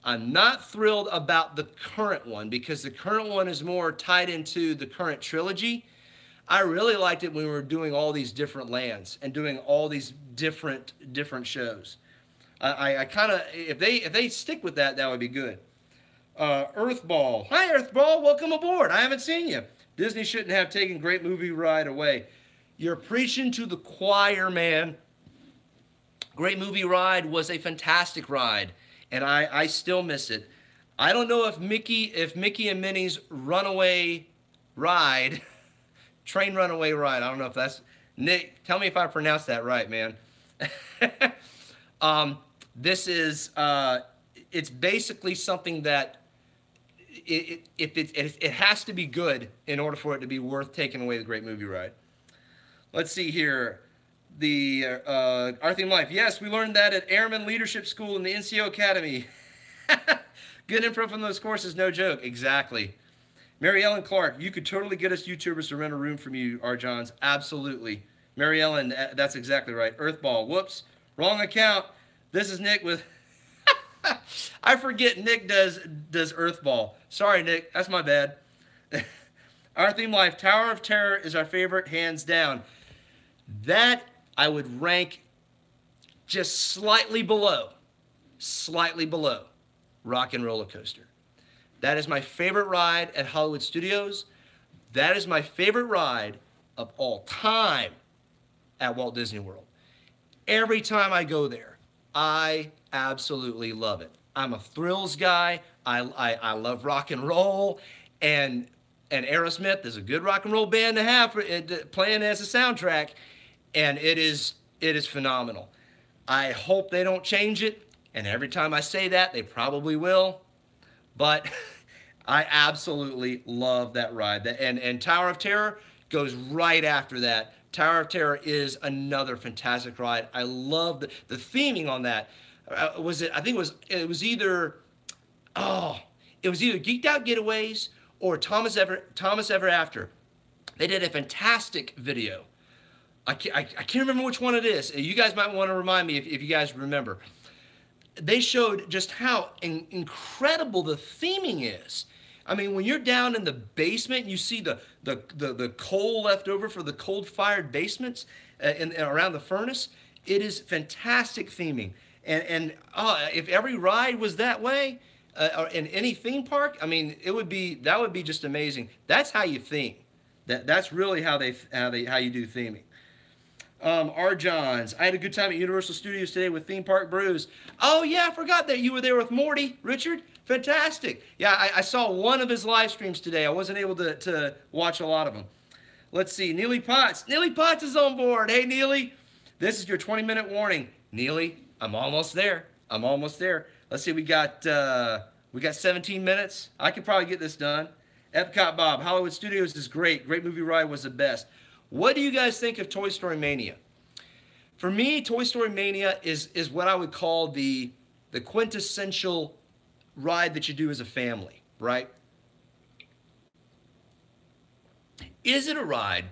I'm not thrilled about the current one because the current one is more tied into the current trilogy. I really liked it when we were doing all these different lands and doing all these different shows. I kind of, if they stick with that, that would be good. Earthball. Hi, Earthball. Welcome aboard. I haven't seen you. Disney shouldn't have taken Great Movie Ride away. You're preaching to the choir, man. Great Movie Ride was a fantastic ride, and I still miss it. I don't know if Mickey and Minnie's Runaway Ride, Train Runaway Ride, I don't know if that's, Nick, tell me if I pronounced that right, man. This is, it's basically something that it has to be good in order for it to be worth taking away the Great Movie Ride. Let's see here. The Our Theme Life. Yes, we learned that at Airman Leadership School in the NCO Academy. Good info from those courses, no joke. Exactly. Mary Ellen Clark, you could totally get us YouTubers to rent a room from you, R. Johns. Absolutely. Mary Ellen, that's exactly right. Earthball. Whoops. Wrong account. This is Nick with... I forget Nick does Earthball. Sorry, Nick. That's my bad. Our Theme Life. Tower of Terror is our favorite, hands down. That I would rank just slightly below Rock and Roller Coaster. That is my favorite ride at Hollywood Studios. That is my favorite ride of all time at Walt Disney World. Every time I go there, I absolutely love it. I'm a thrills guy. I love rock and roll, and Aerosmith is a good rock and roll band to have playing as a soundtrack, and it is phenomenal. I hope they don't change it, and every time I say that, they probably will, but I absolutely love that ride. And Tower of Terror goes right after that. Tower of Terror is another fantastic ride. I love the theming on that. I think it was either Geeked Out Getaways or Thomas Ever After. They did a fantastic video. I can't remember which one it is. You guys might want to remind me if you guys remember. They showed just how incredible the theming is. I mean, when you're down in the basement, and you see the coal left over for the coal-fired basements around the furnace. It is fantastic theming. And if every ride was that way in any theme park, I mean, that would be just amazing. That's how you theme. That's really how you do theming. R. Johns, I had a good time at Universal Studios today with Theme Park Brews. Oh yeah, I forgot that you were there with Morty, Richard. Fantastic. Yeah, I saw one of his live streams today. I wasn't able to watch a lot of them. Let's see, Neely Potts. Neely Potts is on board. Hey, Neely. This is your 20-minute warning. Neely, I'm almost there. I'm almost there. Let's see, we got 17 minutes. I could probably get this done. Epcot Bob, Hollywood Studios is great. Great Movie Ride was the best. What do you guys think of Toy Story Mania? For me, Toy Story Mania is what I would call the quintessential ride that you do as a family, right? Is it a ride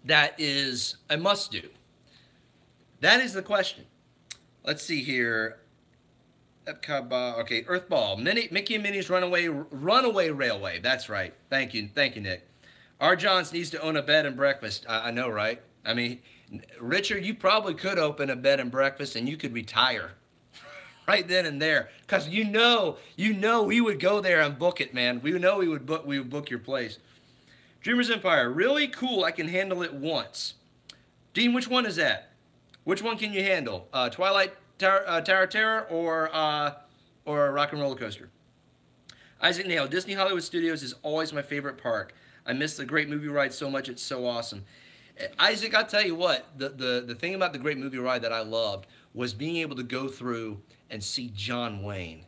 that is a must-do? That is the question. Let's see here. Epcot, okay, Earthball, Mickey and Minnie's Runaway Railway. That's right. Thank you, Nick. R. Johns needs to own a bed and breakfast. I know, right? I mean, Richard, you probably could open a bed and breakfast and you could retire right then and there, because you know we would go there and book it, man. We know we would book your place. Dreamers Empire, really cool. I can handle it once. Dean, which one is that? Which one can you handle? Twilight Tower Terror or Rock and Roller Coaster? Isaac Nail, Disney Hollywood Studios is always my favorite park. I miss the Great Movie Ride so much. It's so awesome. Isaac, I'll tell you what, the thing about the Great Movie Ride that I loved was being able to go through and see John Wayne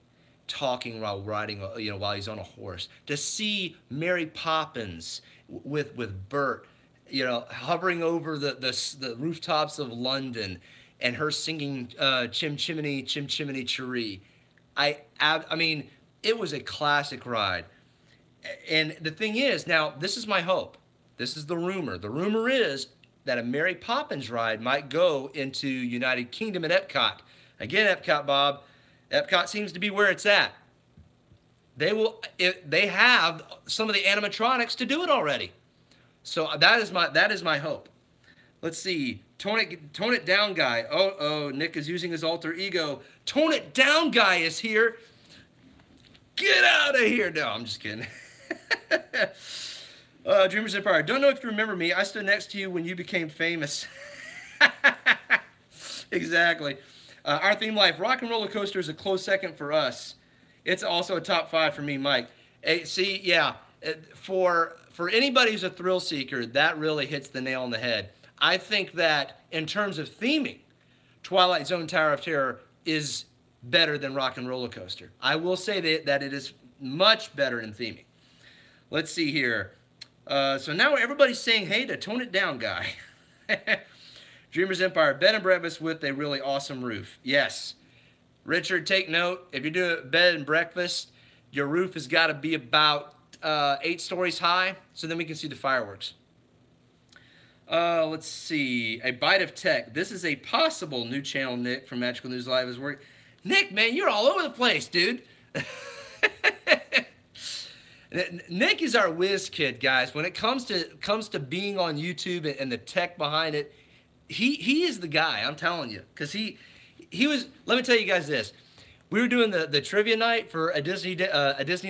talking while riding, while he's on a horse. To see Mary Poppins with Bert, hovering over the rooftops of London, and her singing Chim Chimney Cheree. I mean, it was a classic ride. And the thing is, now, this is my hope. This is the rumor. The rumor is that a Mary Poppins ride might go into United Kingdom at Epcot. Again, Epcot, Bob. Epcot seems to be where it's at. They have some of the animatronics to do it already. So that is my hope. Let's see. Tone it down, guy. Oh, Nick is using his alter ego. Tone it down, guy is here. Get out of here. No, I'm just kidding. Dreamers Empire. Don't know if you remember me. I stood next to you when you became famous. Exactly. Our theme life. Rock and Roller Coaster is a close second for us. It's also a top 5 for me, Mike. Hey, see, yeah. For anybody who's a thrill seeker, that really hits the nail on the head. I think that in terms of theming, Twilight Zone Tower of Terror is better than Rock and Roller Coaster. I will say that it is much better in theming. Let's see here. So now everybody's saying, hey, to Tone It Down, guy. Dreamers Empire, bed and breakfast with a really awesome roof. Yes. Richard, take note. If you do a bed and breakfast, your roof has got to be about 8 stories high, so then we can see the fireworks. Let's see. A Bite of Tech. This is a possible new channel, Nick, from Magical News Live is working. Nick, man, you're all over the place, dude. Nick is our whiz kid, guys. When it comes to being on YouTube and the tech behind it, he is the guy, I'm telling you. Because he was, let me tell you guys this. We were doing the trivia night for a Disney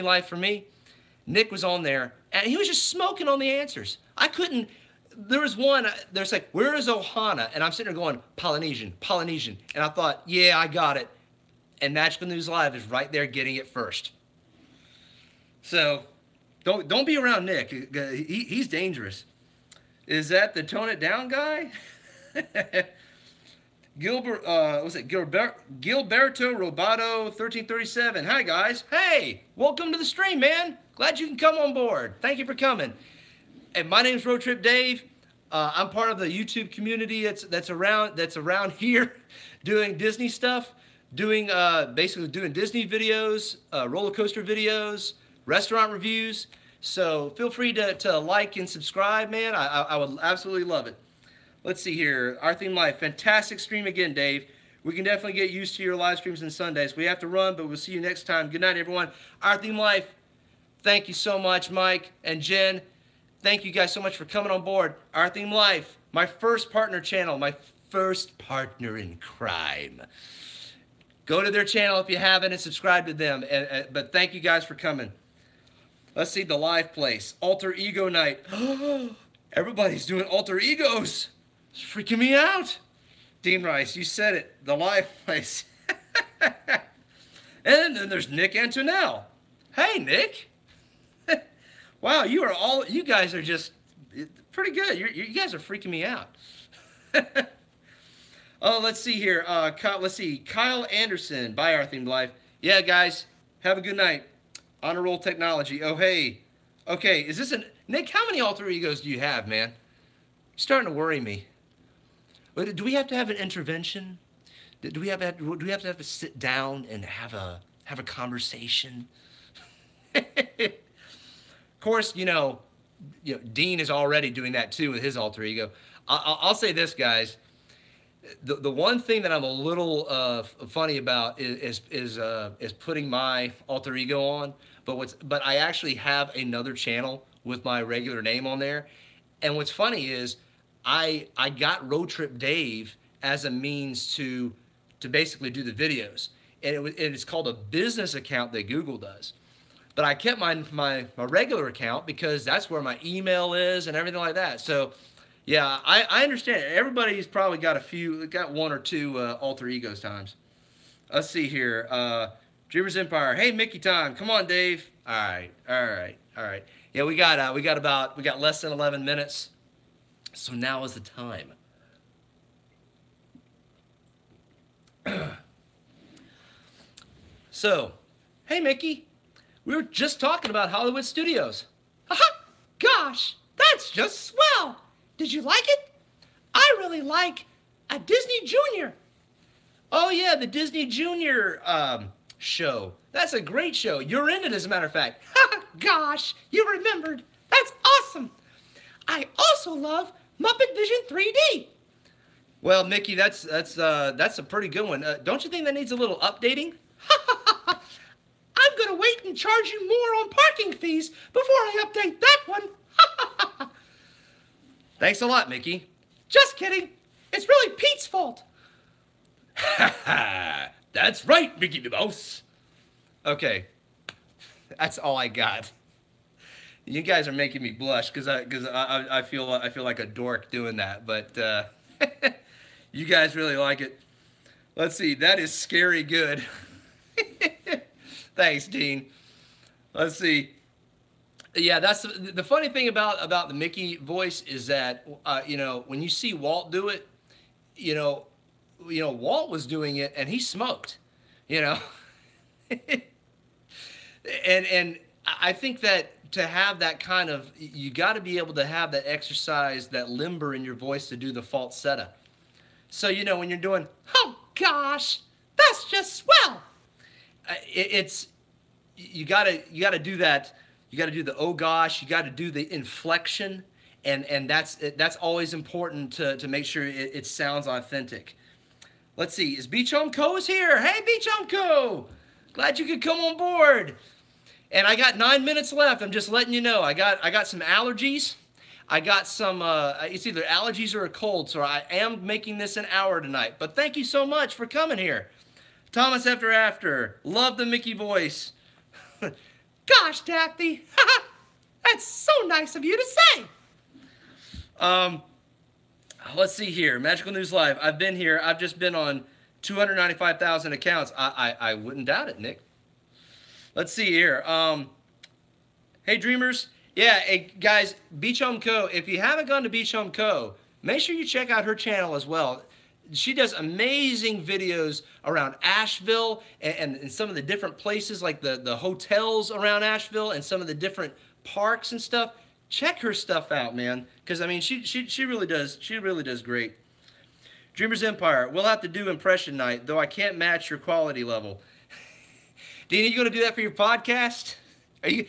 Life for me. Nick was on there, and he was just smoking on the answers. I couldn't, there was one, there's like, where is Ohana? And I'm sitting there going, Polynesian. And I thought, yeah, I got it. And Magical News Live is right there getting it first. So, don't be around Nick. He's dangerous. Is that the Tone It Down guy? Gilberto Robato 1337. Hi guys. Hey, welcome to the stream, man. Glad you can come on board. Thank you for coming. And my name's Roadtrip Dave. I'm part of the YouTube community that's around here doing Disney stuff, basically doing Disney videos, roller coaster videos, restaurant reviews. So feel free to like and subscribe, man. I would absolutely love it. Let's see here. Our Theme Life. Fantastic stream again, Dave. We can definitely get used to your live streams on Sundays. We have to run, but we'll see you next time. Good night, everyone. Our Theme Life. Thank you so much, Mike and Jen. Thank you guys so much for coming on board. Our Theme Life. My first partner channel. My first partner in crime. Go to their channel if you haven't and subscribe to them. But thank you guys for coming. Let's see the live place. Alter Ego Night. Everybody's doing alter egos. It's freaking me out. Dean Rice, you said it. The live place. And then there's Nick Antonell. Hey, Nick. Wow, you guys are just pretty good. You guys are freaking me out. Oh, let's see here. Let's see. Kyle Anderson, by Our Themed Life. Yeah, guys, have a good night. Honor Roll Technology. Oh, hey. Okay, is this Nick, how many alter egos do you have, man? You're starting to worry me. Do we have to have an intervention? Do we have to sit down and have a conversation? Of course, Dean is already doing that too with his alter ego. I'll say this, guys. The one thing that I'm a little funny about is putting my alter ego on, but I actually have another channel with my regular name on there, and what's funny is I got Road Trip Dave as a means to basically do the videos, and it's called a business account that Google does, but I kept my regular account because that's where my email is and everything like that. So. Yeah, I understand. Everybody's probably got one or two alter egos times. Let's see here. Dreamers Empire. Hey, Mickey time. Come on, Dave. All right. Yeah, we got less than 11 minutes. So now is the time. So, hey Mickey, we were just talking about Hollywood Studios. Aha! Gosh, that's just swell. Did you like it? I really like a Disney Junior. Oh yeah, the Disney Junior show. That's a great show. You're in it, as a matter of fact. Gosh, you remembered. That's awesome. I also love Muppet Vision 3D. Well, Mickey, that's a pretty good one. Don't you think that needs a little updating? I'm gonna wait and charge you more on parking fees before I update that one. Thanks a lot, Mickey. Just kidding. It's really Pete's fault. That's right, Mickey the Mouse. Okay, that's all I got. You guys are making me blush because I feel like a dork doing that, but you guys really like it. Let's see, that is scary good. Thanks, Dean. Let's see. Yeah, that's the funny thing about the Mickey voice is that you know, when you see Walt do it, you know Walt was doing it and he smoked, you know. and I think that to have that kind of, you got to be able to have that exercise, that limber in your voice to do the falsetto. So, you know, when you're doing, oh gosh, that's just swell. You gotta do that. You gotta do the oh gosh. You gotta do the inflection, and that's always important to make sure it sounds authentic. Let's see, is Beach Home Co. is here? Hey, Beach Home Co. Glad you could come on board. And I got 9 minutes left. I'm just letting you know. I got some allergies. I got some, it's either allergies or a cold, so I am making this an hour tonight. But thank you so much for coming here. Thomas After. Love the Mickey voice. Gosh, Daphne. That's so nice of you to say. Let's see here. Magical News Live. I've been here. I've just been on 295,000 accounts. I wouldn't doubt it, Nick. Let's see here. Hey, Dreamers. Yeah, hey, guys, Beach Home Co. If you haven't gone to Beach Home Co., make sure you check out her channel as well. She does amazing videos around Asheville and some of the different places, like the hotels around Asheville and some of the different parks and stuff. Check her stuff out, man, because I mean she really does great. Dreamers Empire, we'll have to do impression night, though I can't match your quality level. Dean, are you going to do that for your podcast? Are you?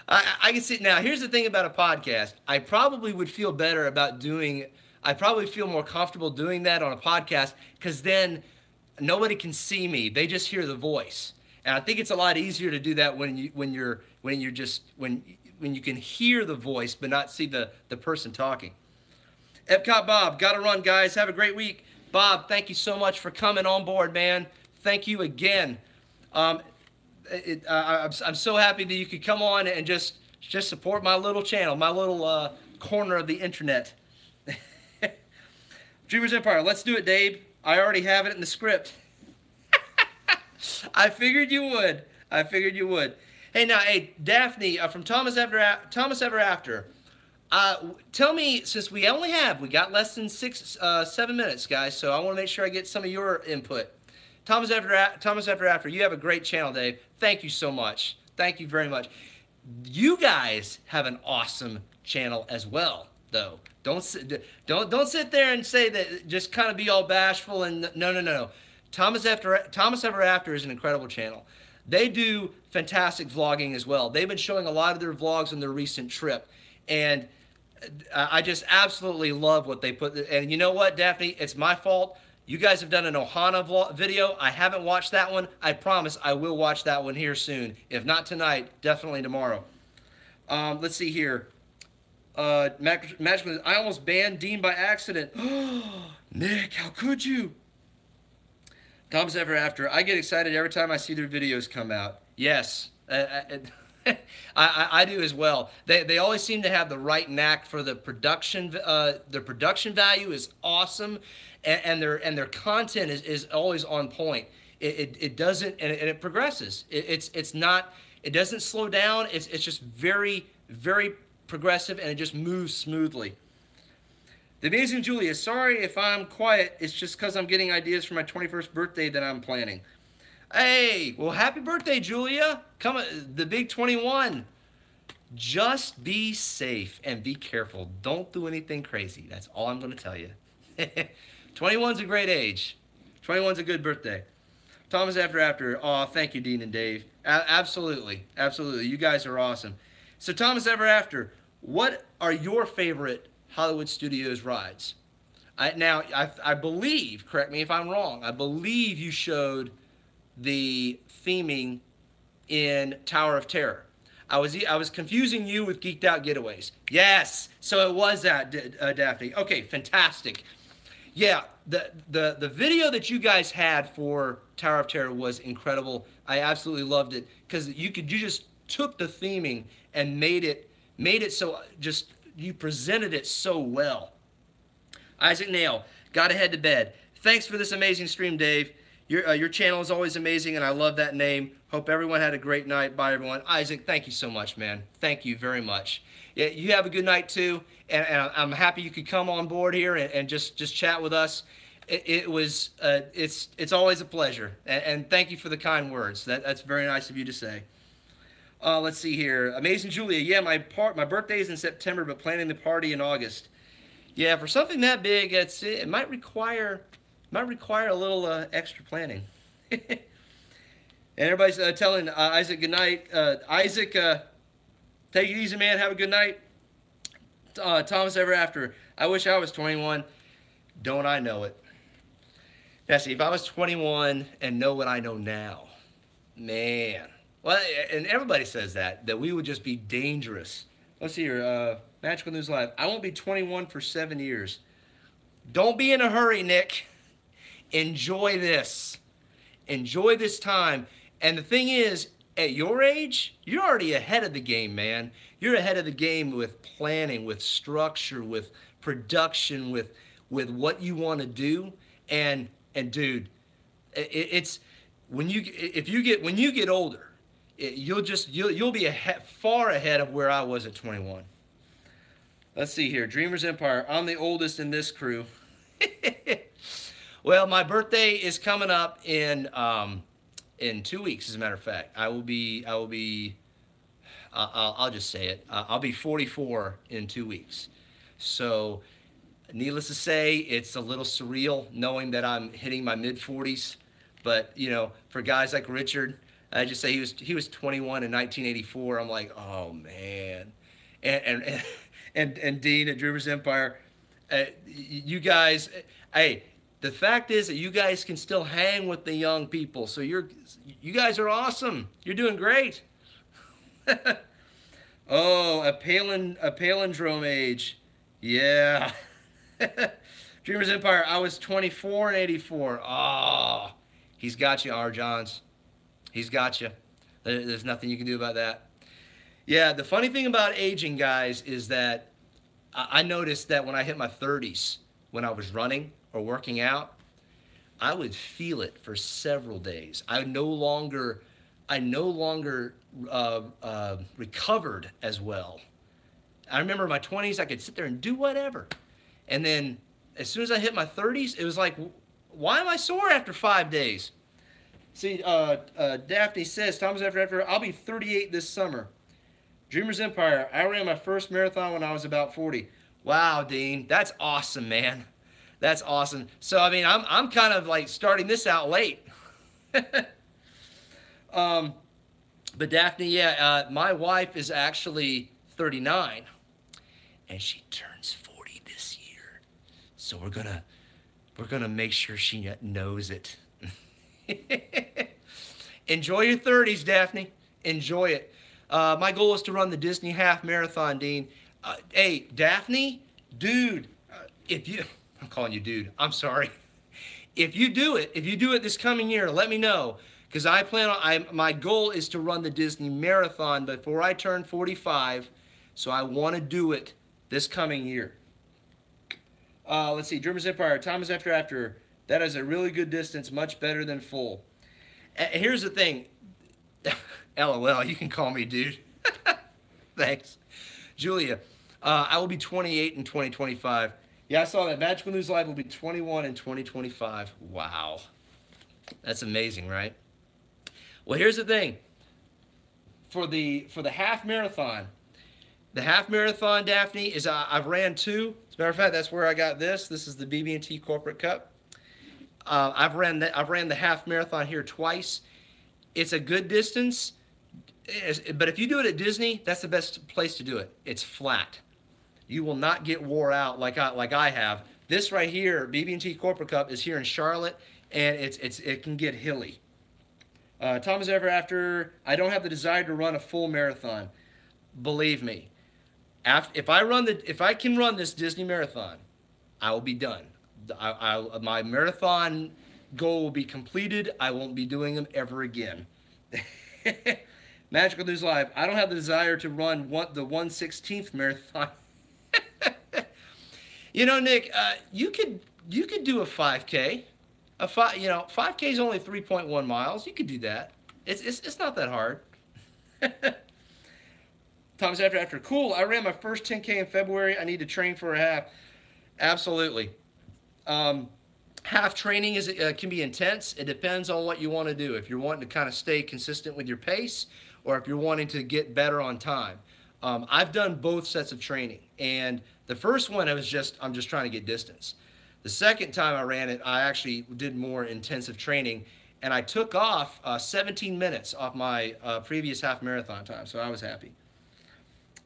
I can see now. Here's the thing about a podcast. I probably would feel better about doing. I probably feel more comfortable doing that on a podcast because then nobody can see me. They just hear the voice, and I think it's a lot easier to do that when you can hear the voice but not see the person talking. Epcot Bob, gotta run, guys. Have a great week. Bob, thank you so much for coming on board, man. Thank you again. I'm so happy that you could come on and just support my little channel, my little corner of the internet. Dreamers Empire, let's do it, Dave. I already have it in the script. I figured you would. Hey, now, hey, Daphne from Thomas Ever After. Tell me, since we got less than 7 minutes, guys, so I want to make sure I get some of your input. Thomas After, you have a great channel, Dave. Thank you so much. Thank you very much. You guys have an awesome channel as well, though. Don't sit there and say that, just kind of be all bashful and no. Thomas Ever After is an incredible channel. They do fantastic vlogging as well. They've been showing a lot of their vlogs on their recent trip, and I just absolutely love what they put. And you know what, Daphne? It's my fault. You guys have done an Ohana vlog video. I haven't watched that one. I promise I will watch that one here soon. If not tonight, definitely tomorrow. Let's see here. Magical, I almost banned Dean by accident. Nick, how could you? Tom's Ever After. I get excited every time I see their videos come out. Yes, I do as well. They always seem to have the right knack for the production. Their production value is awesome, and their content is always on point. It doesn't, and it progresses. It doesn't slow down. It's just very progressive, and it just moves smoothly. The Amazing Julia, sorry if I'm quiet. It's just because I'm getting ideas for my 21st birthday that I'm planning. Hey, well, happy birthday, Julia. Come on, the big 21. Just be safe and be careful. Don't do anything crazy. That's all I'm going to tell you. 21's a great age. 21's a good birthday. Thomas After. Oh, thank you, Dean and Dave. Absolutely. Absolutely. You guys are awesome. So, Thomas After, what are your favorite Hollywood Studios rides? I believe, correct me if I'm wrong, I believe you showed the theming in Tower of Terror. I was confusing you with Geeked Out Getaways. Yes, so it was that, Daphne. Okay, fantastic. Yeah, the video that you guys had for Tower of Terror was incredible. I absolutely loved it because you just took the theming and made it so you presented it so well. Isaac Nail, gotta head to bed. Thanks for this amazing stream, Dave. Your channel is always amazing, and I love that name. Hope everyone had a great night. Bye, everyone. Isaac, thank you so much, man. Thank you very much. Yeah, you have a good night, too, and I'm happy you could come on board here and just chat with us. It's always a pleasure, and thank you for the kind words. That's very nice of you to say. Let's see here. Amazing Julia. Yeah, my birthday is in September, but planning the party in August. Yeah, for something that big, it might require a little extra planning. And everybody's telling Isaac good night. Isaac, take it easy, man. Have a good night. Thomas After. I wish I was 21. Don't I know it? Now, see, if I was 21 and know what I know now, man. Well, and everybody says that we would just be dangerous. Let's see here. Magical News Live. I won't be 21 for 7 years. Don't be in a hurry, Nick. Enjoy this. Enjoy this time. And the thing is, at your age, you're already ahead of the game, man. You're ahead of the game with planning, with structure, with production, with what you want to do. And dude, it's when you get older, you'll be far ahead of where I was at 21. Let's see here. Dreamers Empire. I'm the oldest in this crew. Well, my birthday is coming up in 2 weeks, as a matter of fact. I'll just say it. I'll be 44 in 2 weeks. So, needless to say, it's a little surreal knowing that I'm hitting my mid-40s. But, you know, for guys like Richard, I just say he was 21 in 1984. I'm like, oh, man. And Dean at Dreamers Empire, you guys, hey, the fact is that you guys can still hang with the young people. So you guys are awesome. You're doing great. Oh, a palindrome age. Yeah. Dreamers Empire, I was 24 in 84. Oh, he's got you, R. Johns. He's got you. There's nothing you can do about that. Yeah, the funny thing about aging, guys, is that I noticed that when I hit my 30s, when I was running or working out, I would feel it for several days. I no longer recovered as well. I remember in my 20s, I could sit there and do whatever. And then as soon as I hit my 30s, it was like, why am I sore after 5 days? See, Daphne says, Thomas After, I'll be 38 this summer. Dreamers Empire, I ran my first marathon when I was about 40. Wow, Dean, that's awesome, man. That's awesome. So, I mean, I'm kind of like starting this out late. But Daphne, yeah, my wife is actually 39, and she turns 40 this year. So we're gonna make sure she knows it. Enjoy your 30s, Daphne. Enjoy it. My goal is to run the Disney half marathon, Dean. Hey, Daphne, dude, I'm calling you dude. I'm sorry. If you do it this coming year, let me know. Because my goal is to run the Disney marathon before I turn 45. So I want to do it this coming year. Let's see. Dreamers Empire. Thomas After. That is a really good distance. Much better than full. Here's the thing. LOL. You can call me dude. Thanks. Julia. I will be 28 in 2025. Yeah, I saw that. Magical News Live will be 21 in 2025. Wow. That's amazing, right? Well, here's the thing. For the half marathon, Daphne, is I've ran 2. As a matter of fact, that's where I got this. This is the BB&T Corporate Cup. I've ran the half marathon here twice. It's a good distance, but if you do it at Disney, that's the best place to do it. It's flat. You will not get wore out like I have. This right here, BB&T Corporate Cup, is here in Charlotte, and it can get hilly. Thomas Ever After, I don't have the desire to run a full marathon. Believe me, if I can run this Disney marathon, I will be done. My marathon goal will be completed. I won't be doing them ever again. Magical News Live, I don't have the desire to run the 1/16th marathon. You know, Nick, you could do a 5K. 5K is only 3.1 miles. You could do that. It's not that hard. Thomas After, cool. I ran my first 10K in February. I need to train for a half. Absolutely. Half training can be intense. It depends on what you want to do. If you're wanting to kind of stay consistent with your pace, or if you're wanting to get better on time. I've done both sets of training, and the first one I'm just trying to get distance. The second time I ran it, I actually did more intensive training, and I took off 17 minutes off my previous half marathon time, so I was happy.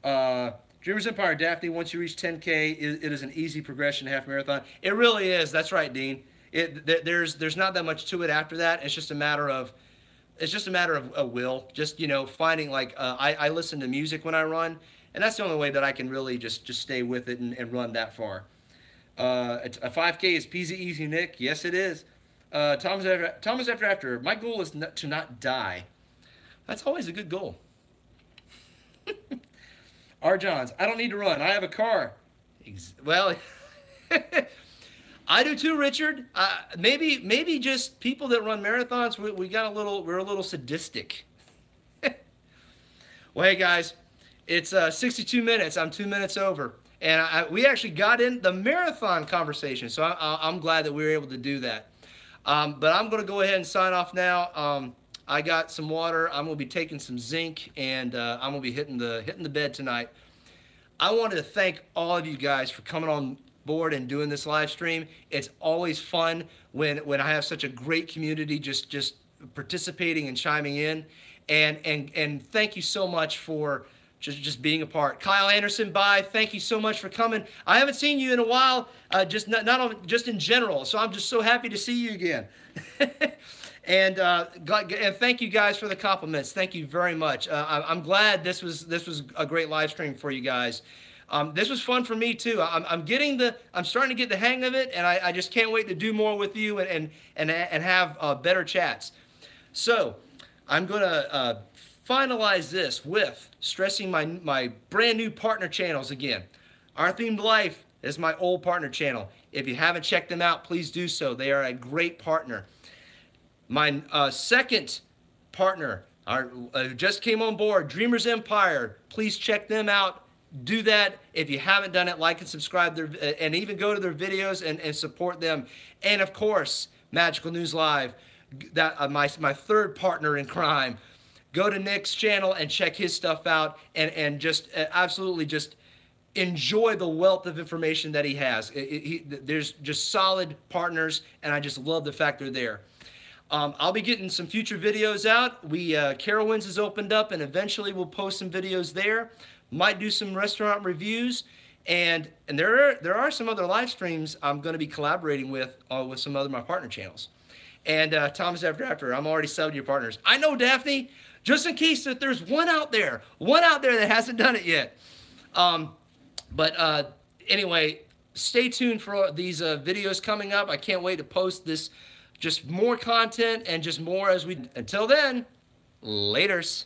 DreamersEmpire, Daphne, once you reach 10K, it is an easy progression to half marathon. It really is. That's right, Dean. There's not that much to it after that. It's just a matter of will. Just, finding, like, I listen to music when I run, and that's the only way that I can really just stay with it and run that far. A 5K is peasy easy, Nick. Yes, it is. Thomas After, my goal is to not die. That's always a good goal. R. Johns, I don't need to run. I have a car. Well, I do too, Richard. Maybe just people that run marathons, we're a little sadistic. Well, hey guys, it's 62 minutes. I'm 2 minutes over, and we actually got in the marathon conversation, so I'm glad that we were able to do that. But I'm going to go ahead and sign off now. I got some water. I'm going to be taking some zinc, and I'm going to be hitting the bed tonight. I wanted to thank all of you guys for coming on board and doing this live stream. It's always fun when I have such a great community just participating and chiming in. And thank you so much for just being a part. Kyle Anderson, bye. Thank you so much for coming. I haven't seen you in a while, just in general. So I'm just so happy to see you again. And thank you guys for the compliments. Thank you very much. I'm glad this was a great live stream for you guys. This was fun for me too. I'm starting to get the hang of it, and I just can't wait to do more with you and have better chats. So I'm gonna finalize this with stressing my brand new partner channels again. Our Themed Life is my old partner channel. If you haven't checked them out, please do so. They are a great partner. My second partner just came on board, DreamersEmpire. Please check them out. Do that. If you haven't done it, like and subscribe, and even go to their videos and support them. And of course, Magical News Live, my third partner in crime. Go to Nick's channel and check his stuff out, and just absolutely just enjoy the wealth of information that he has. There's just solid partners, and I just love the fact they're there. I'll be getting some future videos out. Carowinds has opened up, and eventually we'll post some videos there. Might do some restaurant reviews, and there are some other live streams I'm going to be collaborating with some other of my partner channels. And Thomas After, I'm already subbed to your partners. I know, Daphne, just in case that there's one out there that hasn't done it yet. Anyway, stay tuned for these videos coming up. I can't wait to post this. Just more content and just more as we... Until then, laters.